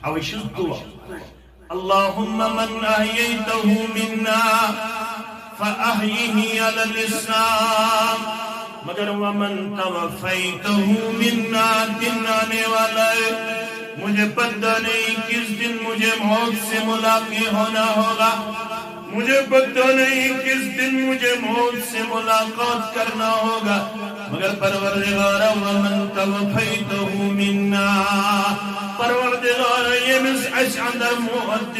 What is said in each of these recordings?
اوشز دعا اللهم من احييته منا فاحيه على الاسلام مگر ومن توفيته منا دن آنے والا ہے مجھے پتہ نہیں کس دن مجھے موت سے ملاقات ہونا ہوگا مجھے پتہ نہیں کس دن مجھے موت سے ملاقات کرنا ہوگا مگر پروردگار ومن توفيته منا پروردگار یمس اس اندر موت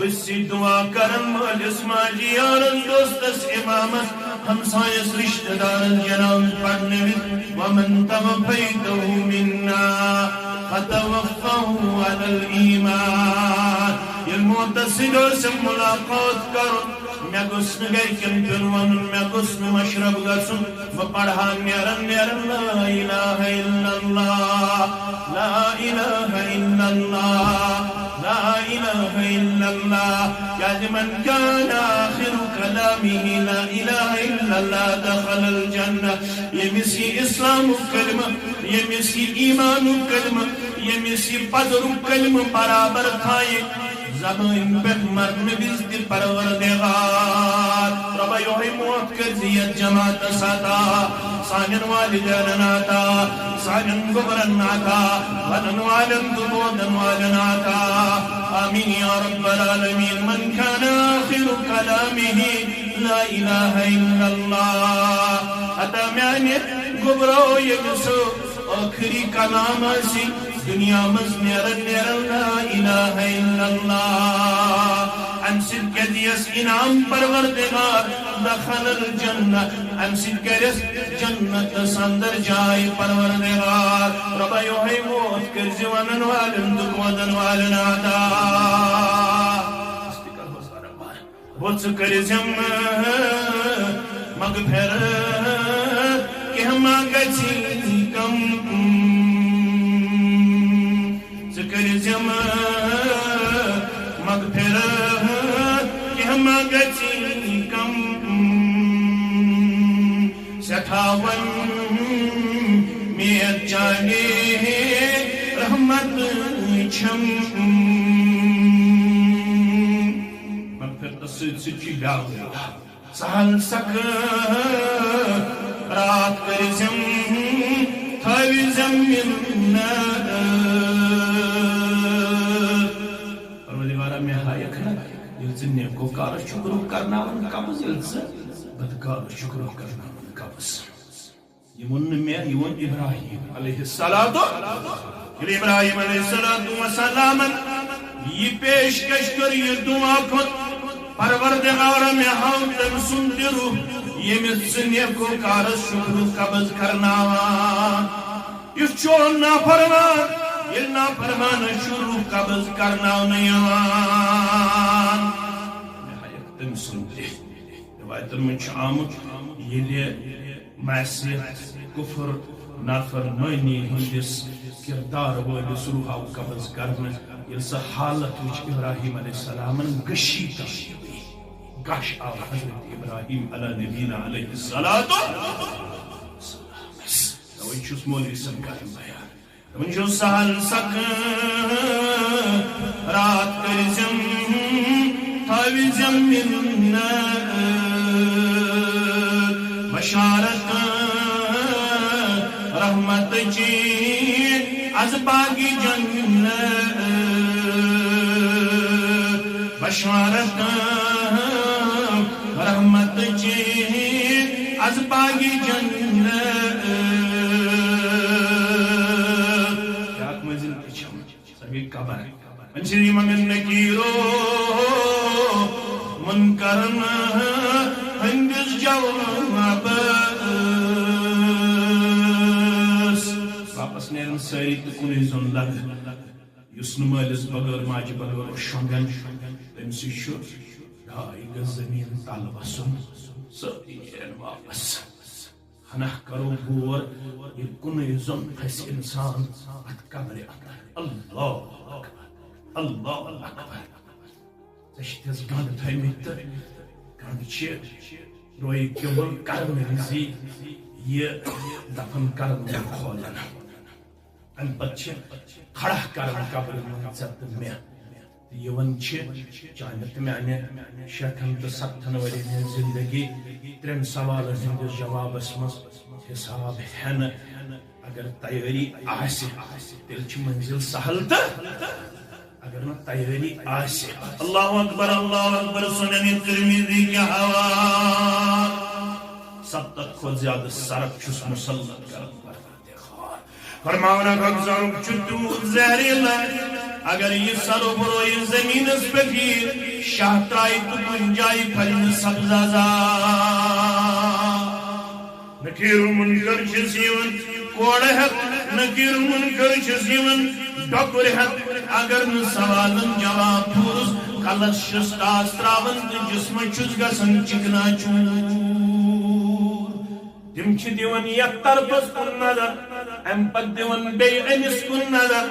بسی دعا کرن مالس ماجی یارن دوستس امامت ہمسایس رشتہ دارن جناب پڑھنے ومن توفيته منا فتوفه على الإيمان المعتصدو سے ملاقات کرن میں گسن گئی کم پنون میں گسن مشرب گسن بپڑھا نیرن نیرن لا الہ الا اللہ لا الہ الا اللہ لا الہ الا اللہ یاد من کان آخر کلامه لا الہ الا اللہ دخل الجنہ یہ مسی اسلام کلمہ یہ مسی ایمان کلمہ یہ مسی قدر کلمہ برابر تھائے زبان پہ مرن بزد پروردگار رب یوہی موت کر زیت جماعت ساتا سانن والدین ناتا سانن گبرن ناتا ونن والن دبودن والن آتا آمین یا رب العالمین من کان آخر کلامه لا الہ الا اللہ حتی میں گبرو یکسو آخری کلام سی دنیا مزنیرن نیرن لا الہ الا اللہ عن صدقیس انعام پروردگار دخل الجنہ عن صدقیس جنت سندر جائے پروردگار رب یوہی موت کرزی ونن والن دکودن والن آتا بوچ کرزیم مغفرت کہ ہم آگچی کم کرزیم مغفرت کہ ہم گچی کم سٹھاون میت جانے رحمت چھم مغفرت سچی لاؤ سہل سک رات کرزیم تھاوی زمین نیکو کار شکر کرنا ون قبض بدکار شکر کرنا ون قبض یمن میں یون ابراہیم علیہ السلام ابراہیم علیہ السلام یہ پیشکش کر یہ دعا کھت پروردگار میں ہم تم سنتی روح یہ مجھ نیکو کار شکر قبض کرنا ون یہ چون نا فرمان یہ نا فرمان شروع قبض کرنا نیوان تم سنتے روایتن من آمد یہ معصیت کفر نافرمانی ہندس کردار ولس روح قبض کرنے یہ سا حالت وچ ابراہیم علیہ السلام گشی گش آو حضرت ابراہیم علی نبینا علیہ السلام توئی چھس مولوی سن کرن بیان من جو سہل سک رات کرزم تھاوی زمین بشارت رحمت جی از باغی جنت بشارت رحمت جی از باغی جنت کیا مزل پیچھا سبھی قبر انشری منگن نکیرو منکرن ہندس جواب واپس نیرن ساری تکونی زن لگ یسن مالس بغیر ماجی بغیر شنگن تمسی شد ڈھائی گز زمین تال بسن ساری نیرن واپس ہنہ کرو بور یہ کنی زن پھس انسان ات قبر اندر اللہ اکبر اللہ اکبر تشتیز گاند تھائیمیت گاند چیر روئی کیول کرن رزی یہ دفن کرن کھولن ام پتہ کھڑا کرن قبر منت میں یون چانہ میانہ 60 ورین ہن زندگی 3 سوالن ہندس جوابس مز حساب ہن اگر تیاری آسہ تیل منزل سہل تو اگر نہ تیاری آسہ اللہ اکبر سنن ترمذی کے حوالہ 70 کھت زیادہ سرک چھس مسلط کرن فرماونا خبزارک چتو زہریلا اگر یہ سرو بروئی زمین اس پہ شاہ ترائی تو گنجائی پھلن سبزازا نکیر منکر چسیون کوڑ حق نکیر منکر چسیون ڈکر حق اگر ن سوالن جواب پورس کلس شستاس تراون جسم چس گسن چکنا چور تم دیون یک طرفس کن نظر ام پت دیون بی امس کن نظر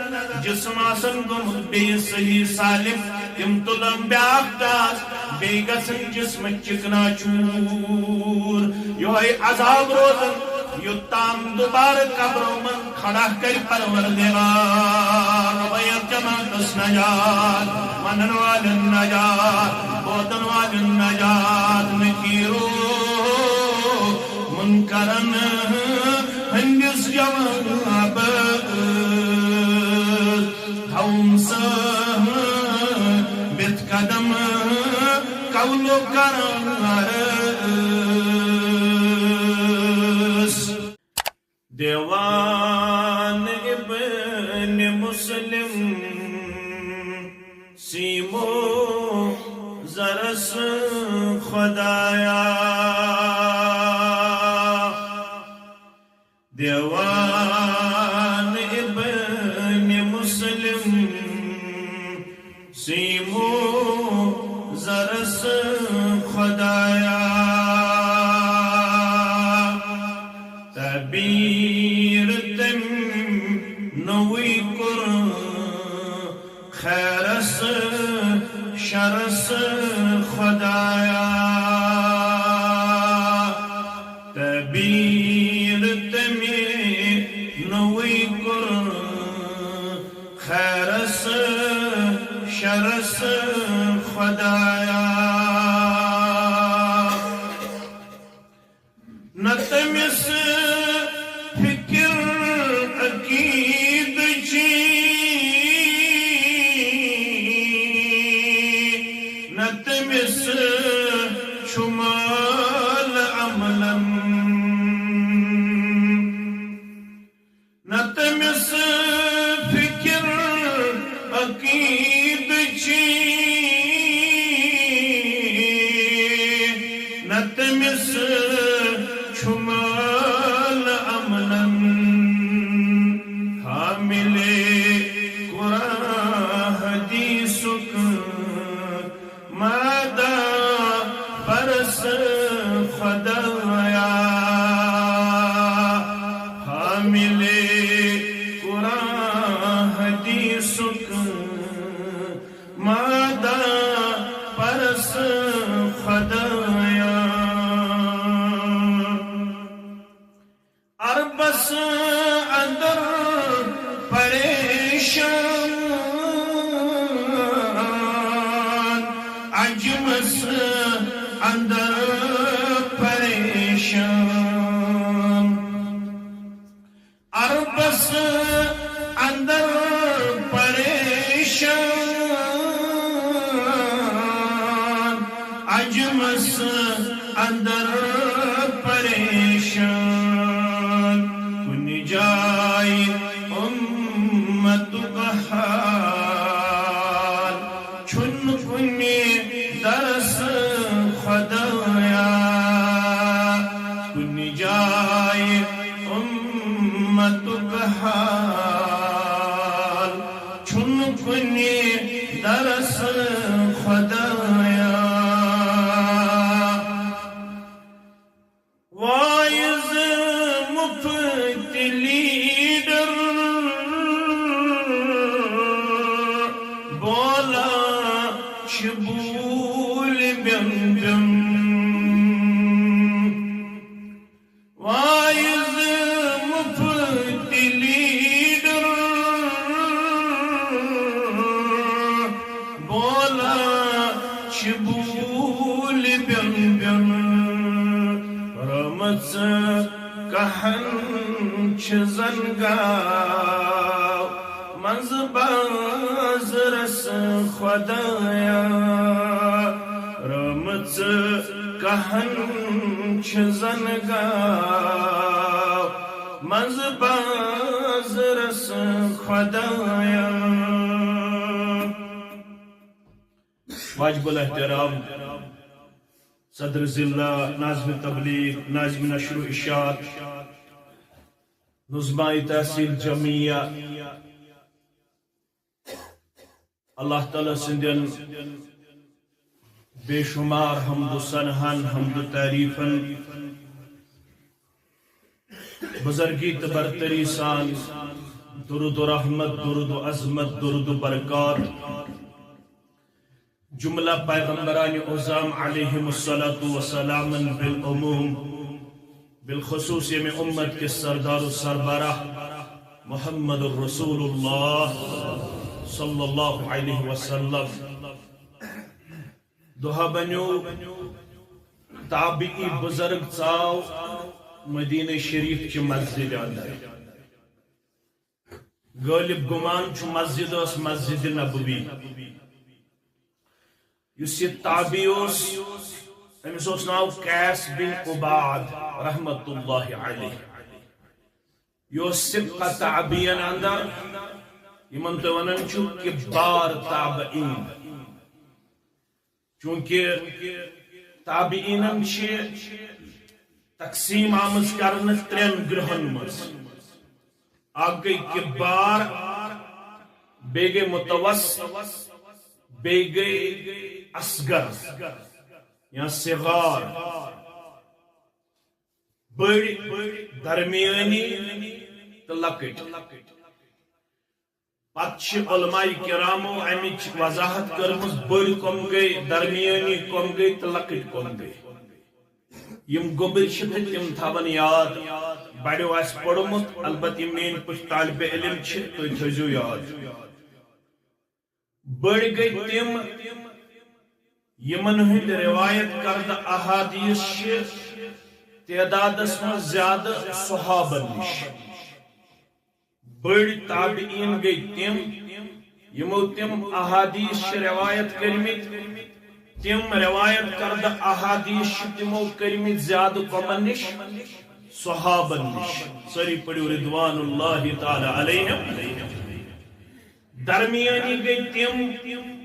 جسم آسن گمت بی صحیح سالم تم تلم بیاک داس بی گسن جسم چکنا چور یوہی عذاب روزن یتام دوبار قبروں من کھڑا کر پروردگار ربیت جماعت نجات منن والن نجات بودن والن نجات نکیرو منکرن ہنگس جواب ہونس بیت قدم قولو کرارس دیوان ابن مسلم سیمو زرس خدایا دیوان ابن مسلم سیمو زرس خدایا تعبیر تم نوی کر خیرس شرس خدایا تعبیر نوی کر خیرس شرس خدایا نتمس فکر عقید چی نتمس شمال عملن نتمس فکر عقید چی نتمس شمال عملن حامل قرآن حدیثک مادہ برس خدایا حامل قرآن حدیثک مادہ برس خدایا عربس اندر پریشان عجمس اندر پریشان عربس اندر پریشان عجمس اندر پریشان کن جائی امت کا حال چھن کنی درس خدایا کن جائی امت کا حال چھن کنی درس خدایا وائز مفت لیڈر بولا شبول بیم بیم وائز مفت لیڈر بول بین بین رمز کہن زنگاو منز باز رس خدایا رمز کہن زنگاو منز باز رس خدایا واجب الاحترام صدر ضلع ناظم تبلیغ ناظم نشر و اشاعت نظمائی تحصیل جمعیہ اللہ تعالیٰ سندین بے شمار حمد و ثناءن حمد و تعریفن بزرگی تبرتری سان درود و رحمت درود و عظمت درود و برکات جملہ پیغمبران اعظام علیہم السلام بالعموم بالخصوص میں امت کے سردار و سربراہ محمد الرسول اللہ صلی اللہ علیہ وسلم دہا بنیو تابعی بزرگ ژاو مدینہ شریف چہ مسجد اندر غالب گمان چھ مسجد اس مسجد نبوی یس یہ تابعی امس ناو قیس بن عباد رحمت اللہ علیہ یہ سبقہ تابعین اندر یمن تو ونان چھو کبار تابعین چونکہ تابعینن چھ تقسیم آمز کرن ترین گرہن مز اکھ گئی کبار بیٚیہِ گئی متوسط بیٚیہِ گئی اصغر یا صغار بڑی درمیانی تو لکٹ پتہ علماء کرامو امچ وضاحت کرمز بڑی کم گئی درمیانی کم گئی تو لکٹ کم گئی یم گوبر تم تھون یاد بڑو آس پڑمت البتہ مین کچھ طالب علم تھی تھو یاد بڑ گئی تم یمن ہند روایت کردہ احادیث تعدادس من زیادہ صحابہ نش بڑ تابعین گئی تم یمو تم احادیث روایت کرمت تم روایت کردہ احادیث تمو کرمت زیادہ کمن نش صحابہ نش سری پڑھو رضوان اللہ تعالی علیہم درمیانی گئی تم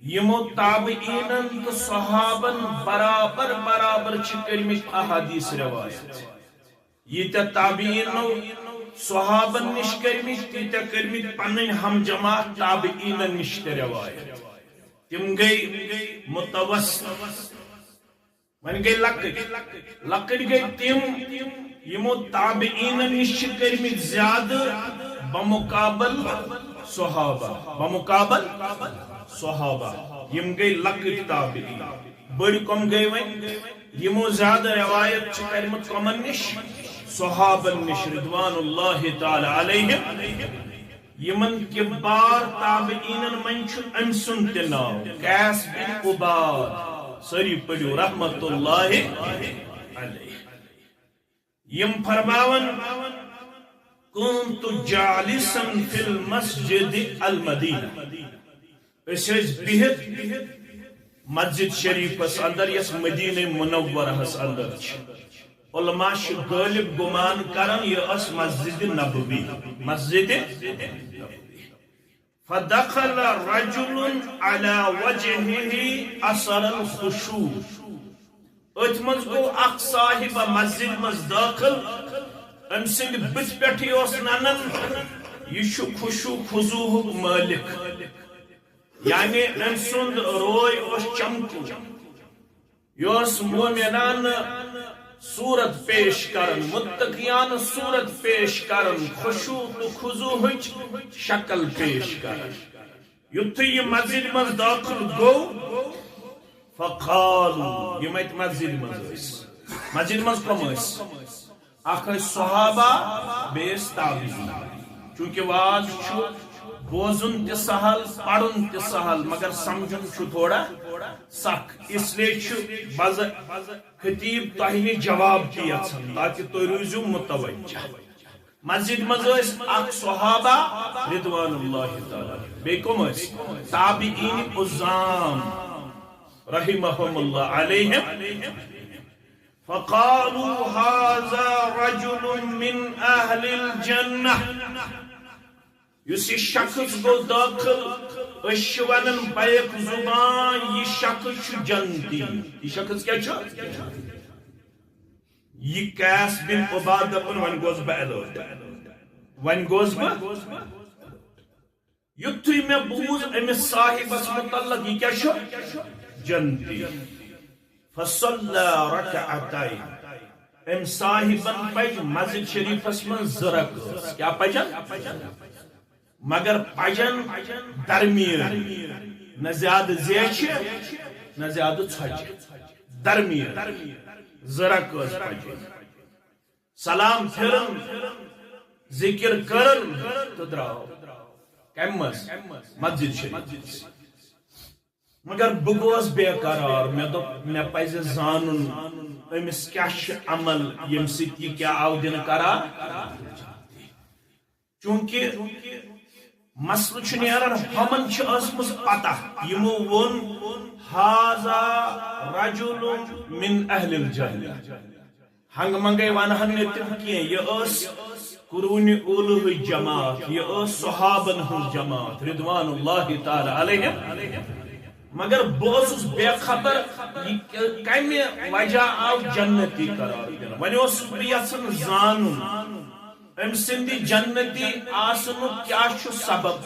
یمو تابعینن تو صحابن برابر برابر کرمت احادیث روایت یہ تابعینو صحابن نش کرمت تیتا کرمت پنن ہم جماعت تابعینن نش روایت تم گئی متوسط من گئی لکٹ گئی تم یمو تابعینن نش کرمت زیادہ بمقابل صحابہ یم گئی لکٹ تابعین بڑ کم گئی ون یمو زیادہ روایت کرمت کمن نش صحابن نش رضوان اللہ تعالی علیہم یمن کبار تابعینن من ام سن ناو قیس بن عباد سری پڑھو رحمت اللہ علیہ یم فرماون كنت جالسا في المسجد المدینہ اس بہت مسجد شریف اندر یس مدینہ منورہ اندر علماء غالب گمان کرن یہ اس مسجد نبوی مسجد فدخل رجل على وجهه اثر الخشوع اتمز گو اخ صاحب مسجد مز داخل ام سند بت پٹھ ننن یہ خشوع خضوع مالک یعنی ام سند روی اس چمکو یس مومنان صورت پیش کرن متقیان صورت پیش کرن خشوع تو خضوع شکل پیش کرن یتھی یہ مسجد مز داخل گو فقالوا یہ مت مسجد مز کم اخ صحابہ بیس تابعین چونکہ واز بوزن تہ سہل پڑھن تہ سہل مگر سمجھن چھ تھوڑا سخ اس لیے خطیب تہ نش جواب تہ یژھان تاکہ تُہۍ روٗزِو متوجہ مسجد مز اخ صحابہ رضوان اللہ تعالی بیٚیہِ کم ٲسۍ تابعین عظام رحمهم اللہ علیہم فقالوا هذا رجل من اہل الجنہ یس یہ شخص گو داخل اشونن بیک زبان یہ شخص جنتی یہ شخص کیا چھ یہ قیس بن عبادہ بن ون گوز بہ الرٹ ون گوز بہ یتھُے میں بوز امس صاحبس متعلق یہ کیا چھ جنتی فصلى ركعتين ام صاحبن پج مسجد شریفس من زرق کیا پجن مگر پجن درمیان نہ زیادہ زیچ نہ زیادہ ژھچ درمیان زرق پجن سلام پھرن ذکر کرن تو دراو کمس مسجد شریف مگر بگوس بے قرار میں پزِ زانن امس کیا عمل یم سۭتۍ یہ کیا آو دن کرا چونکہ مسئلہ چھ نیران ہمن چھ ٲسمٕژ پتہ یمو وون ہاذا رجل من اہل الجنہ ہنگ منگے ونہن نہ تم کینٛہہ یہ ٲس قرون اولہ جماعت یہ ٲس صحابن ہنٛز جماعت رضوان اللہ تعالی علیہم مگر بہت بے خبر کمہ وجہ آو جنتی قرار دن ون بہ یژھان زانن ام سند جنتی آسن کیا سبب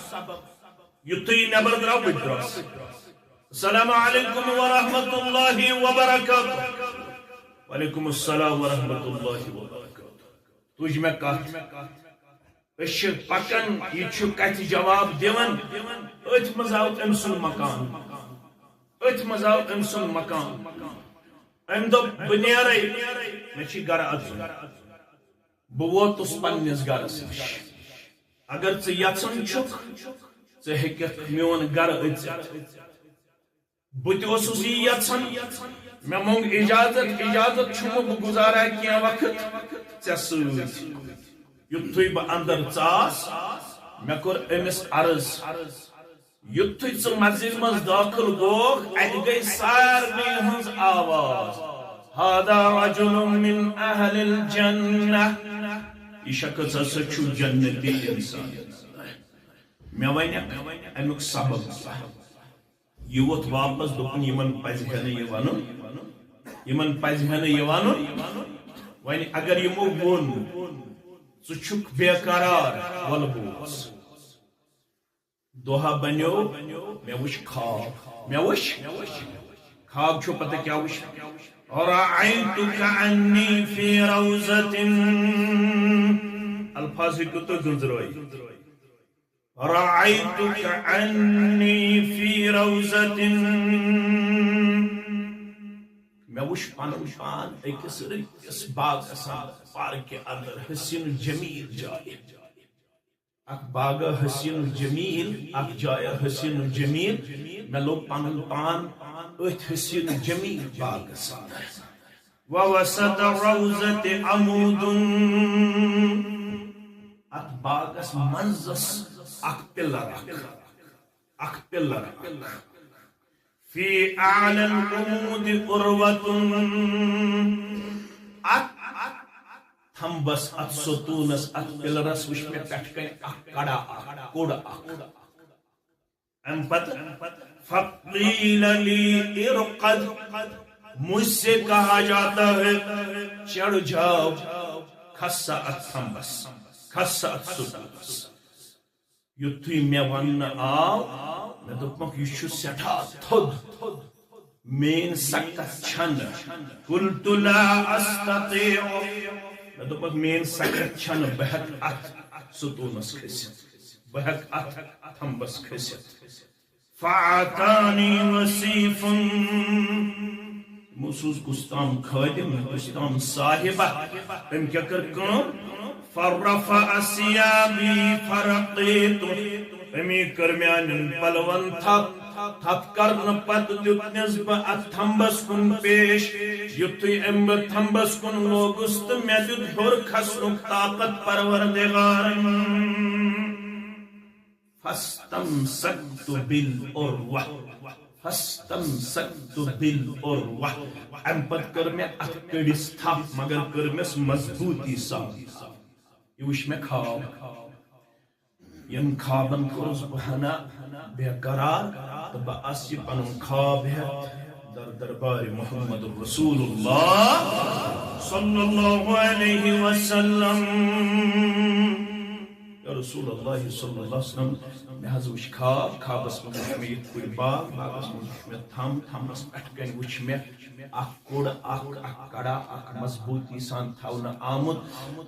یتھُے نبر درٛاو بہٕ دراس السلام علیکم ورحمۃ اللہ وبرکاتہ وعلیکم السلام ورحمۃ اللہ وبرکاتہ تُج مےٚ کتھ أسۍ چھِ پکان یہ چھُ کتھِ جواب دِوان أتھۍ منٛز آو أمۍ سُنٛد مکان ات مز آو ام سن مکان ام دپ بہ نیرے مے چھ گھر اژن بہ ووتس پننس گھرس نش اگر ژٕ یژھان چھُکھ ژٕ ہیٚککھ میون گھر أژِتھ بہ تہِ اوسُس یی یژھان مے مونگ اجازت چھُمہٕ بہ گزارا کینٛہہ وقت ژےٚ سۭتۍ یُتھُے بہ اندر ژاس مے کوٚر أمِس عرض یُتھُے ژٕ مسجد مز داخل گوکھ اتہِ گٔے سارنٕے ہٕنٛز آواز هذا رجل من اہل الجنہ یہ شخص ہسا چھُ جنتی انسان مے ونیکھ امیُک سبب یہ ووت واپس دوٚپُن یمن پزِ ہے نہٕ یہِ ونُن وۄنۍ اگر یمو ووٚن ژٕ چھُکھ بے قرار وَلہٕ بوز دوہا بنیو میں وش خواب چھو پتہ کیا وش رأيتك عني في روزة الفاظ کو تو گنزروئی رأيتك عني في روزة میں وش پان ایکس باغ اسان پارک کے اندر حسین جمیل جائے اک باغ حسین جمیل اک جائے حسین جمیل میں لوگ پان پان ات حسین جمیل باغ سان ووسط روزت عمود ات باغس منزس اک پلر فی اعلی العمود عروۃ تھمبس ات ستونس ات پلرس وش میں پٹھ کن اک کڑا کوڑ ام پت فقیل لی ارقد مجھ سے کہا جاتا ہے چڑھ جاؤ کھسا ات تھمبس کھسا ات ستونس یتھُے میں ون آو میں دوٚپمکھ یہ چھُ سٮ۪ٹھاہ تھوٚد مین سکت چھن قلت لا استطيع میں دوٚپمکھ مین سکت چھن بہ ہیٚکہٕ اتھ ستونس کھٔسِتھ بہ ہیٚکہٕ اتھ تھمبس کھٔسِتھ فاعطانی وصیف موسوس گستام خادم گستام صاحبہ ام کیا کر کام فرفع ثيابي فرقيت امی کر میانن پلون تھپ کرن پت دیتنس بہ ات تھمبس کن پیش یتھے ام بہ تھمبس کن لوگس تو مے دیت ہور کھسنک طاقت پروردگارن فاستمسکت بالعروہ فاستمسکت بالعروہ ام پت کر میں ات کڑس تھپ مگر کر مس مضبوطی سان یہ وچ میں خواب یم خوابن کورس بہنا بے قرار تو بس یہ پن خواب ہے در دربار محمد رسول اللہ صلی اللہ علیہ وسلم یا رسول اللہ صلی اللہ علیہ وسلم میں حض وچ خوابس من وچ میں یہ کوئی باغ باغس من وچ میں تھمس پٹھ کن وچ میں اخ کوڑ اخ کڑا اخ مضبوطی سان تھاونہ آمت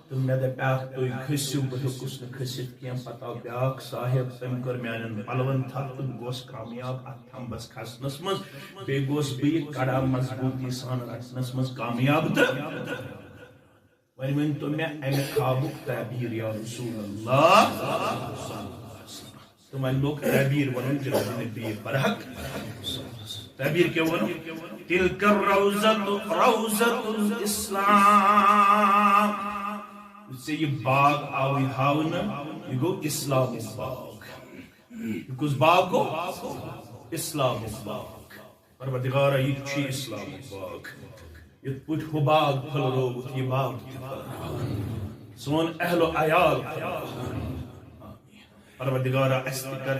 تو مے دپیاکھ تُہۍ کھسِو بہٕ ہیوٚکُس نہٕ کھٔسِتھ کینٛہہ پتہٕ آو بیاکھ صاحب تٔمۍ کٔر میانٮ۪ن پلون تھپھ تہٕ بہٕ گوس کامیاب اتھ تھمبس کھسنس منٛز بیٚیہِ گوس بہٕ یہِ کڑا مضبوطی سان رٹنس منٛز کامیاب تہٕ وۄنۍ ؤنۍتو مےٚ امہِ خوابُک تعبیٖر یا رسول اللہ تو وۄنۍ لوگ تعبیٖر ونُن جناب نبی برحق تعبیر کیا ونو تلک روزت الاسلام اس سے یہ باغ آوی ہاونا یہ گو اسلام باغ یہ کس باغ گو اسلام باغ پروردگارہ یہ چھی اسلام باغ یہ پوچھ ہو باغ پھل روت یہ باغ سون اہل و عیال پروردگارہ استکر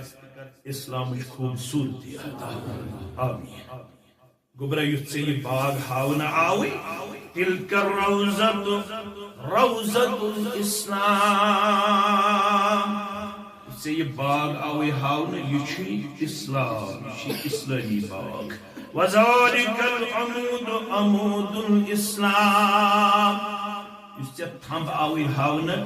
اسلام خوبصورتی آمین گبرہ یت سے یہ باغ ہاونا آوی تلک روزت الاسلام اس سے یہ باغ آوی ہاونا یہ چھی اسلام یہ چھی اسلامی باغ وذالک العمود عمود الاسلام اس سے تھمب آوی ہاونا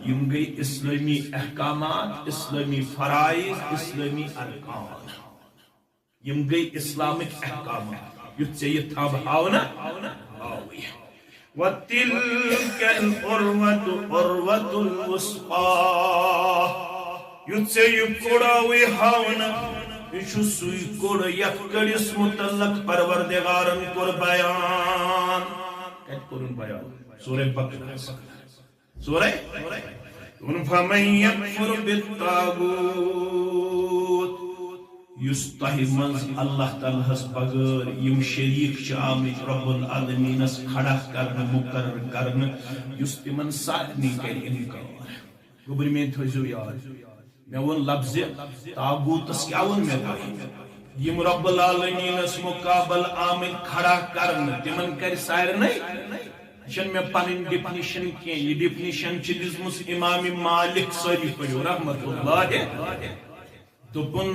یم گئی اسلامی احکامات اسلامی فرائض اسلامی ارکان یم گئی اسلامک احکامات یت سے یہ تھمب ہاونا آوی وَتِلْكَ الْعُرْوَةُ عُرْوَةُ الْوُسْقَى یت سے یہ کوڑاوی ہاونا یہ سوئی کوڑ یک کڑس متعلق پروردگارن کور بیان کت کرن بیان سورہ بقرہ سورہ فَمَنْ يَكْفُرْ بِالطَّاغُوتِ یستحی منز اللہ تعالیٰ ہس بغیر یم شریک چھ آمت رب العالمین کھڑا کرن مقرر کرن یس تمن سارنی کر انکار گوبر میں تھوزو یاد میں ون لفظ طاغوتس کیا ون میں یم رب العالمین مقابل آمت کھڑا کرن تمن کر سارنی چن میں پنن ڈیفینیشن کی یہ ڈیفینیشن چھ دزمس امام مالک سری پڑھو رحمت اللہ دپن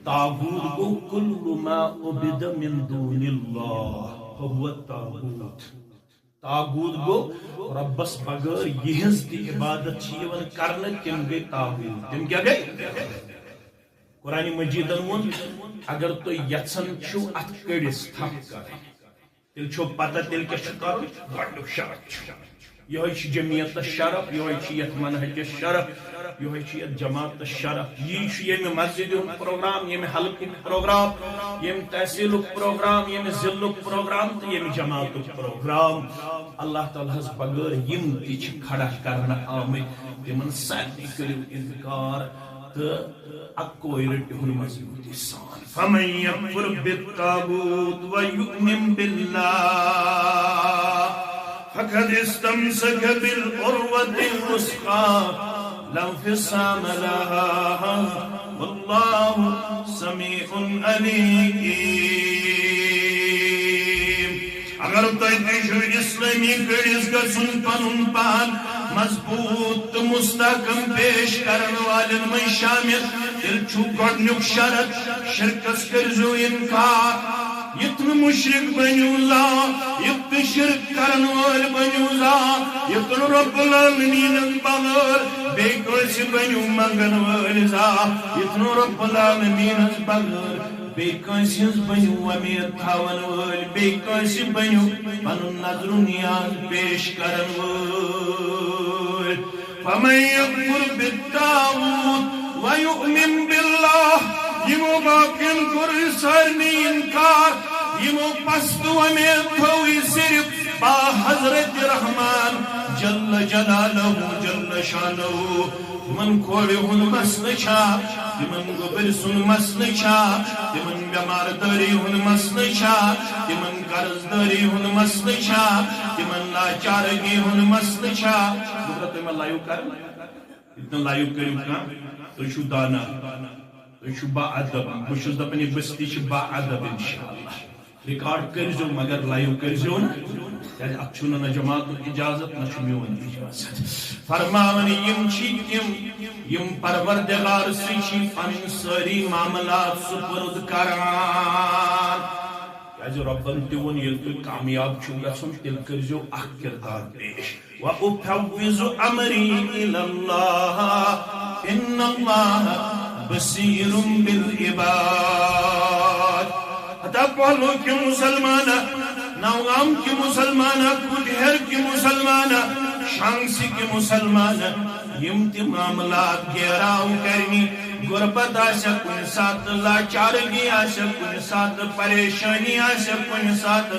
طاغوت کو کل ما عبد من دون اللہ فهو طاغوت طاغوت گو ربس بغیر یہنز کی عبادت چیون کرن تم گئی طاغوت تم کیا گئی قرآن مجیدن ون اگر تو یژھن چھو ات کڑس تھپ کرن تیل چھو پتہ تیل کیا چھو کرن گۄڈنیُک شرط یہ جمعیت شرف یہ منہج شرف یہ جماعت شرف یہ مسجد پروگرام یہ حلق پروگرام یہ تحصیل پروگرام یہ ضلع پروگرام تو یہ جماعت پروگرام اللہ تعالیٰ بغیر یم تہ کھڑا کرنا آمت تمن سارے کرو انکار تو اکوئی رٹہن مضبوطی سان فمن یکفر بالطاغوت ویؤمن باللہ فقد استمسك بالعروة الوثقى لا انفصام لها والله سميع عليم اگر تجھو اسلامی گڑس گسن پنن پان مضبوط مستحکم پیش کرن والن میں شامل تیل چھو گۄڈنیُک شرط شرکس کرزو انکار یتن مشرک بنیو لا یتن شرک کرن وال بنیو لا یتن رب العالمین بغیر بے کسی بنیو منگن وال لا یتن رب العالمین بغیر بے کسی بنیو امید تھاون وال بے کسی بنیو پنن نظر نیاز پیش کرن وال فمن یکفر بالطاغوت وَيُؤْمِن بِاللَّهِ یمو باقین کور سارنی انکار یمو پست ومید تھوئی صرف با حضرت رحمان جل جلالہ جل شانہ تمن کوڑی ہن مسل چھا تمن گبر سن مسل چھا تمن بیمار داری ہن مسل چھا تمن قرض داری ہن مسل چھا تمن لاچارگی ہن مسل چھا دکھتا تمہیں لائیو کر اتنا لائیو کریم کام تو شو دانا تو شو با عدب بشوز دپنی بستی چھ با عدب انشاءاللہ ریکارڈ کرزو مگر لائیو کرزو نا یعنی اکچھونا نا جماعت اجازت نا شمیون اجازت فرماونی یم چی یم پروردگار سچی پن ساری معاملات سپرد کران کیازِ ربن تیون یل تو کامیاب چھو گژھن تیل کرزو اکھ کردار پیش وَأُفَوِّضُ أَمْرِي إِلَى اللَّهِ إِنَّ اللَّهَ بَصِيرٌ بِالْعِبَادِ حتی پہلو کی مسلمانہ نوغام کی مسلمانہ کلہر کی مسلمانہ شانسی کی مسلمانہ یمتی معاملات گیراؤ کرنی غربت آسا کن ساتھ لاچارگی آسا کن ساتھ پریشانی آسا کن ساتھ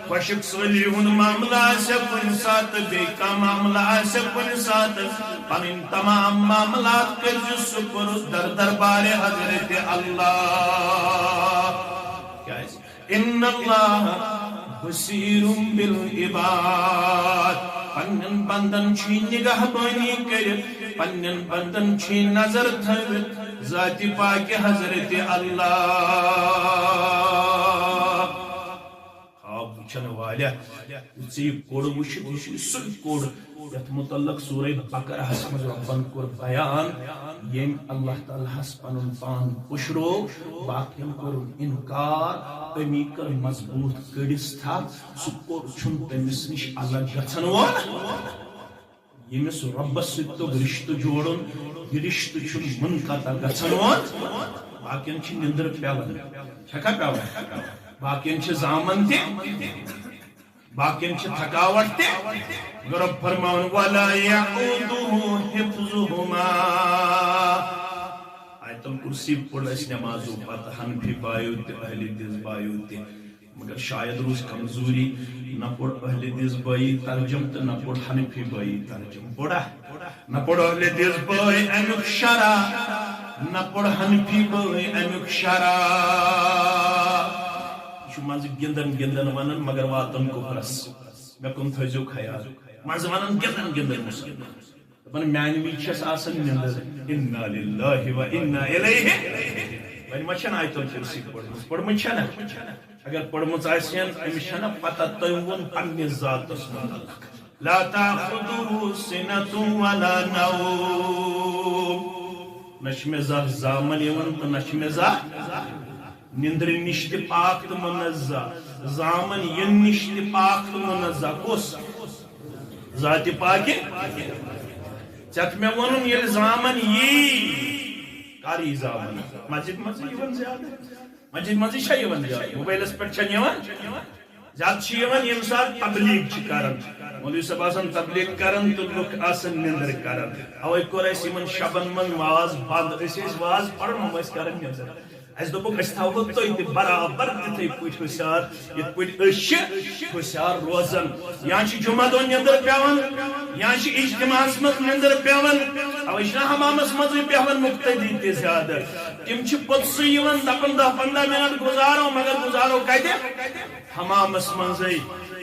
خوشک سولی ہن معاملہ آسا کن ساتھ بیکا معاملہ آسا کن ساتھ پنن تمام معاملات کرج سپر در دربار حضرت اللہ ان اللہ بصیر بالعباد پنن بندن چھی نگاہ بانی کر پنن بندن چھی نظر تھر ذات پاک حضرت اللہ خواب وچھن والا سی کوڑ وچھ سن کوڑ یت متعلق سورہ بقرہ مز ربن کور بیان یم اللہ تعالی ہس پنن پان پشرو باقین کور انکار امی کر مضبوط کڑس تھا سکور چھن تمس نش الگ گژھن وول یمس ربس ست رشتہ جوڑن یہ رشتہ چھن منقطع گژھن وول باقین چھ نندر پیوان چھکا پیوان باقین چھ زامن تہ باقین چھ تھکاوٹ تہ رب فرمان ولا يعوده حفظهما آیت الکرسی پڑھ اس نمازوں پتہ حنفی بایو تہ اہل حدیث بایو تہ مگر شاید روز کمزوری نہ پڑھ اہل حدیث بائی ترجم تہ نہ پڑھ حنفی بائی ترجم پڑھا نہ پڑھ اہل حدیث بائی امیک شرع نہ پڑھ حنفی بائی امیک شرع شو مز گندن گندن ونن مگر واتن کفرس مے کن تھزو خیال مز ونن گندن گندن مسلمان دپن میانوی چھس آسن نندر انا للہ و انا الیہ ون ما چھن آیت الکرسی پڑھمت چھنا اگر پڑھمت آسین امس چھنا پتہ تم ون پننس ذاتس متعلق لا تاخذه سنة ولا نوم نشم زہ زامن یون تو نشم زہ نندر نش تہ پاک تو منزہ زامن ین نش تہ پاک تو منزہ کس ذات پاک چت میں ونن یل زامن یی کاری زامن مسجد مز یون زیادہ مسجد مز چھ یون زیادہ موبائلس پہ چھ یون زیادہ چھ یون یم سات تبلیغ چھ کرن مولوی صاحب آسان تبلیغ کرن تو لوک آسان نندر کرن اوے کور اس یمن شبن من واز بند اس واز پڑھن اس کرن نندر اس دوپک اس تھاو تو تے برابر تتھے پوچھ ہوشیار یت پوچھ اش ہوشیار روزن یا چھ جمعہ دون نندر پیوان یا چھ اجتماع مز نندر پیوان اوے چھ حمامس مز پیوان مقتدی تے زیادہ تم چھ پتس یوان دپن 10-15 منٹ گزارو مگر گزارو کتے حمامس مزے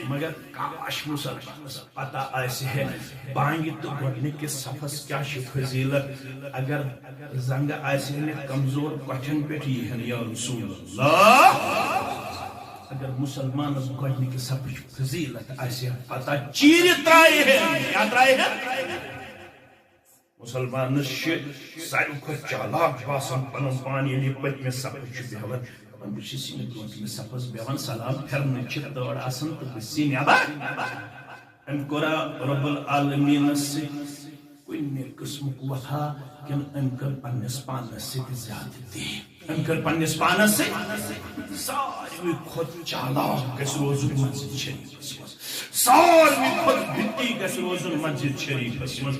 مگر کاش مسلمانس پتہ آسہ ہے بانگی تو گۄڈنِکِس صفس کیا فضیلت اگر زنگ آسہ کمزور کٹھن پہ یہ یا رسول اللہ اگر مسلمانس گۄڈنِکِس صفس فضیلت آسہ پتہ چیر ترائے ہے کیا ترائے ہے مسلمانس ساروی کھۄتہٕ چالاک باسان پنن پان ییٚلہِ پٔتمہِ صفس بیہوان بس برونٹمس صفس بیوان سلام پھرن تڑ آسان تو بس نبر ام کورا رب العالمین کن قسمک وفا کن ام کر پنس پانس ست زیادتی ام کر پنس پانس ساروی کھت چالاک گژھِ روزُن مسجد شریفس منٛز ساروی کھت بِتی گژھِ روزُن مسجد شریفس منٛز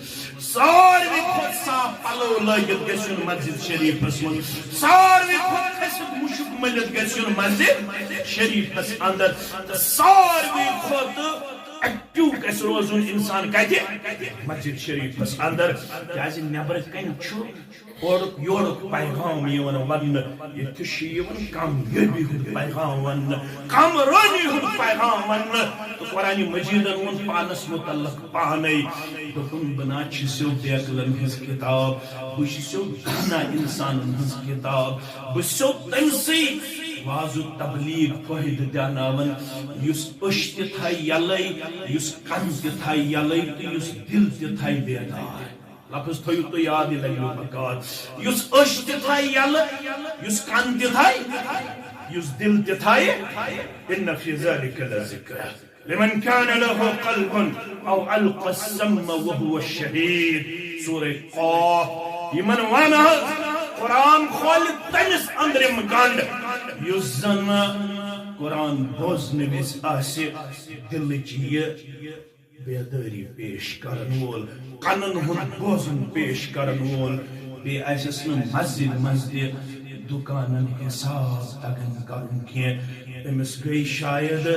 ساروی کھت صاف پلو لٲگِتھ گژھِ یُن مسجد شریفس منٛز ساروی کھت کھسِتھ مُشُک مٔلِتھ گژھِ یُن مسجد شریفس اندر تہٕ ساروی کھت ایکٹیو گژھِ روزُن انسان کتہِ مسجد شریفس اندر کیازِ نیبر کن چھُ اورُک یورُک پیغام یِوان وننہٕ ییٚتہِ چھُ یِوان کامیٲبی ہُنٛد پیغام وننہٕ کامرٲنی ہُنٛد پیغام وننہٕ تہٕ قرآنِ مجیدن ووٚن پانس متعلق پانے دوٚپُن بنا چھِ سیوٚد بیکلن ہٕنٛز کِتاب بہٕ چھُس سیوٚد دانا انسانن ہٕنٛز کِتاب بہٕ سیوٚد تٔمسٕے واضح تبلیغ فٲیدٕ دیاناون یُس أچھ تہِ تھایہِ یلے یُس کن تہِ تھایہِ یلے تہٕ یُس دل تہِ تھایہِ بیدار لفظ تھٲیِو تُہۍ یاد یہِ لگیو بکار یُس أچھ تہِ تھایہِ یلہٕ یُس کن تہِ تھایہِ یُس دل تہِ تھایہِ إن في ذلك لذكرى لمن كان له قلب أو ألقى السمع وهو شهيد سورة قاف یمن ون قرآن کھولہِ تٔمِس أنٛدرِم گنٛڈ یُس زن قرآن بوزنہٕ وِزِ آسہِ دلٕچ یہِ بیدٲری پیش کرن وول کنن ہُنٛد بوزُن پیش کرن وول بیٚیہِ آسٮ۪س نہٕ مسجد منٛز تہِ دُکانن حساب تگان کرُن کینٛہہ أمِس گٔے شاید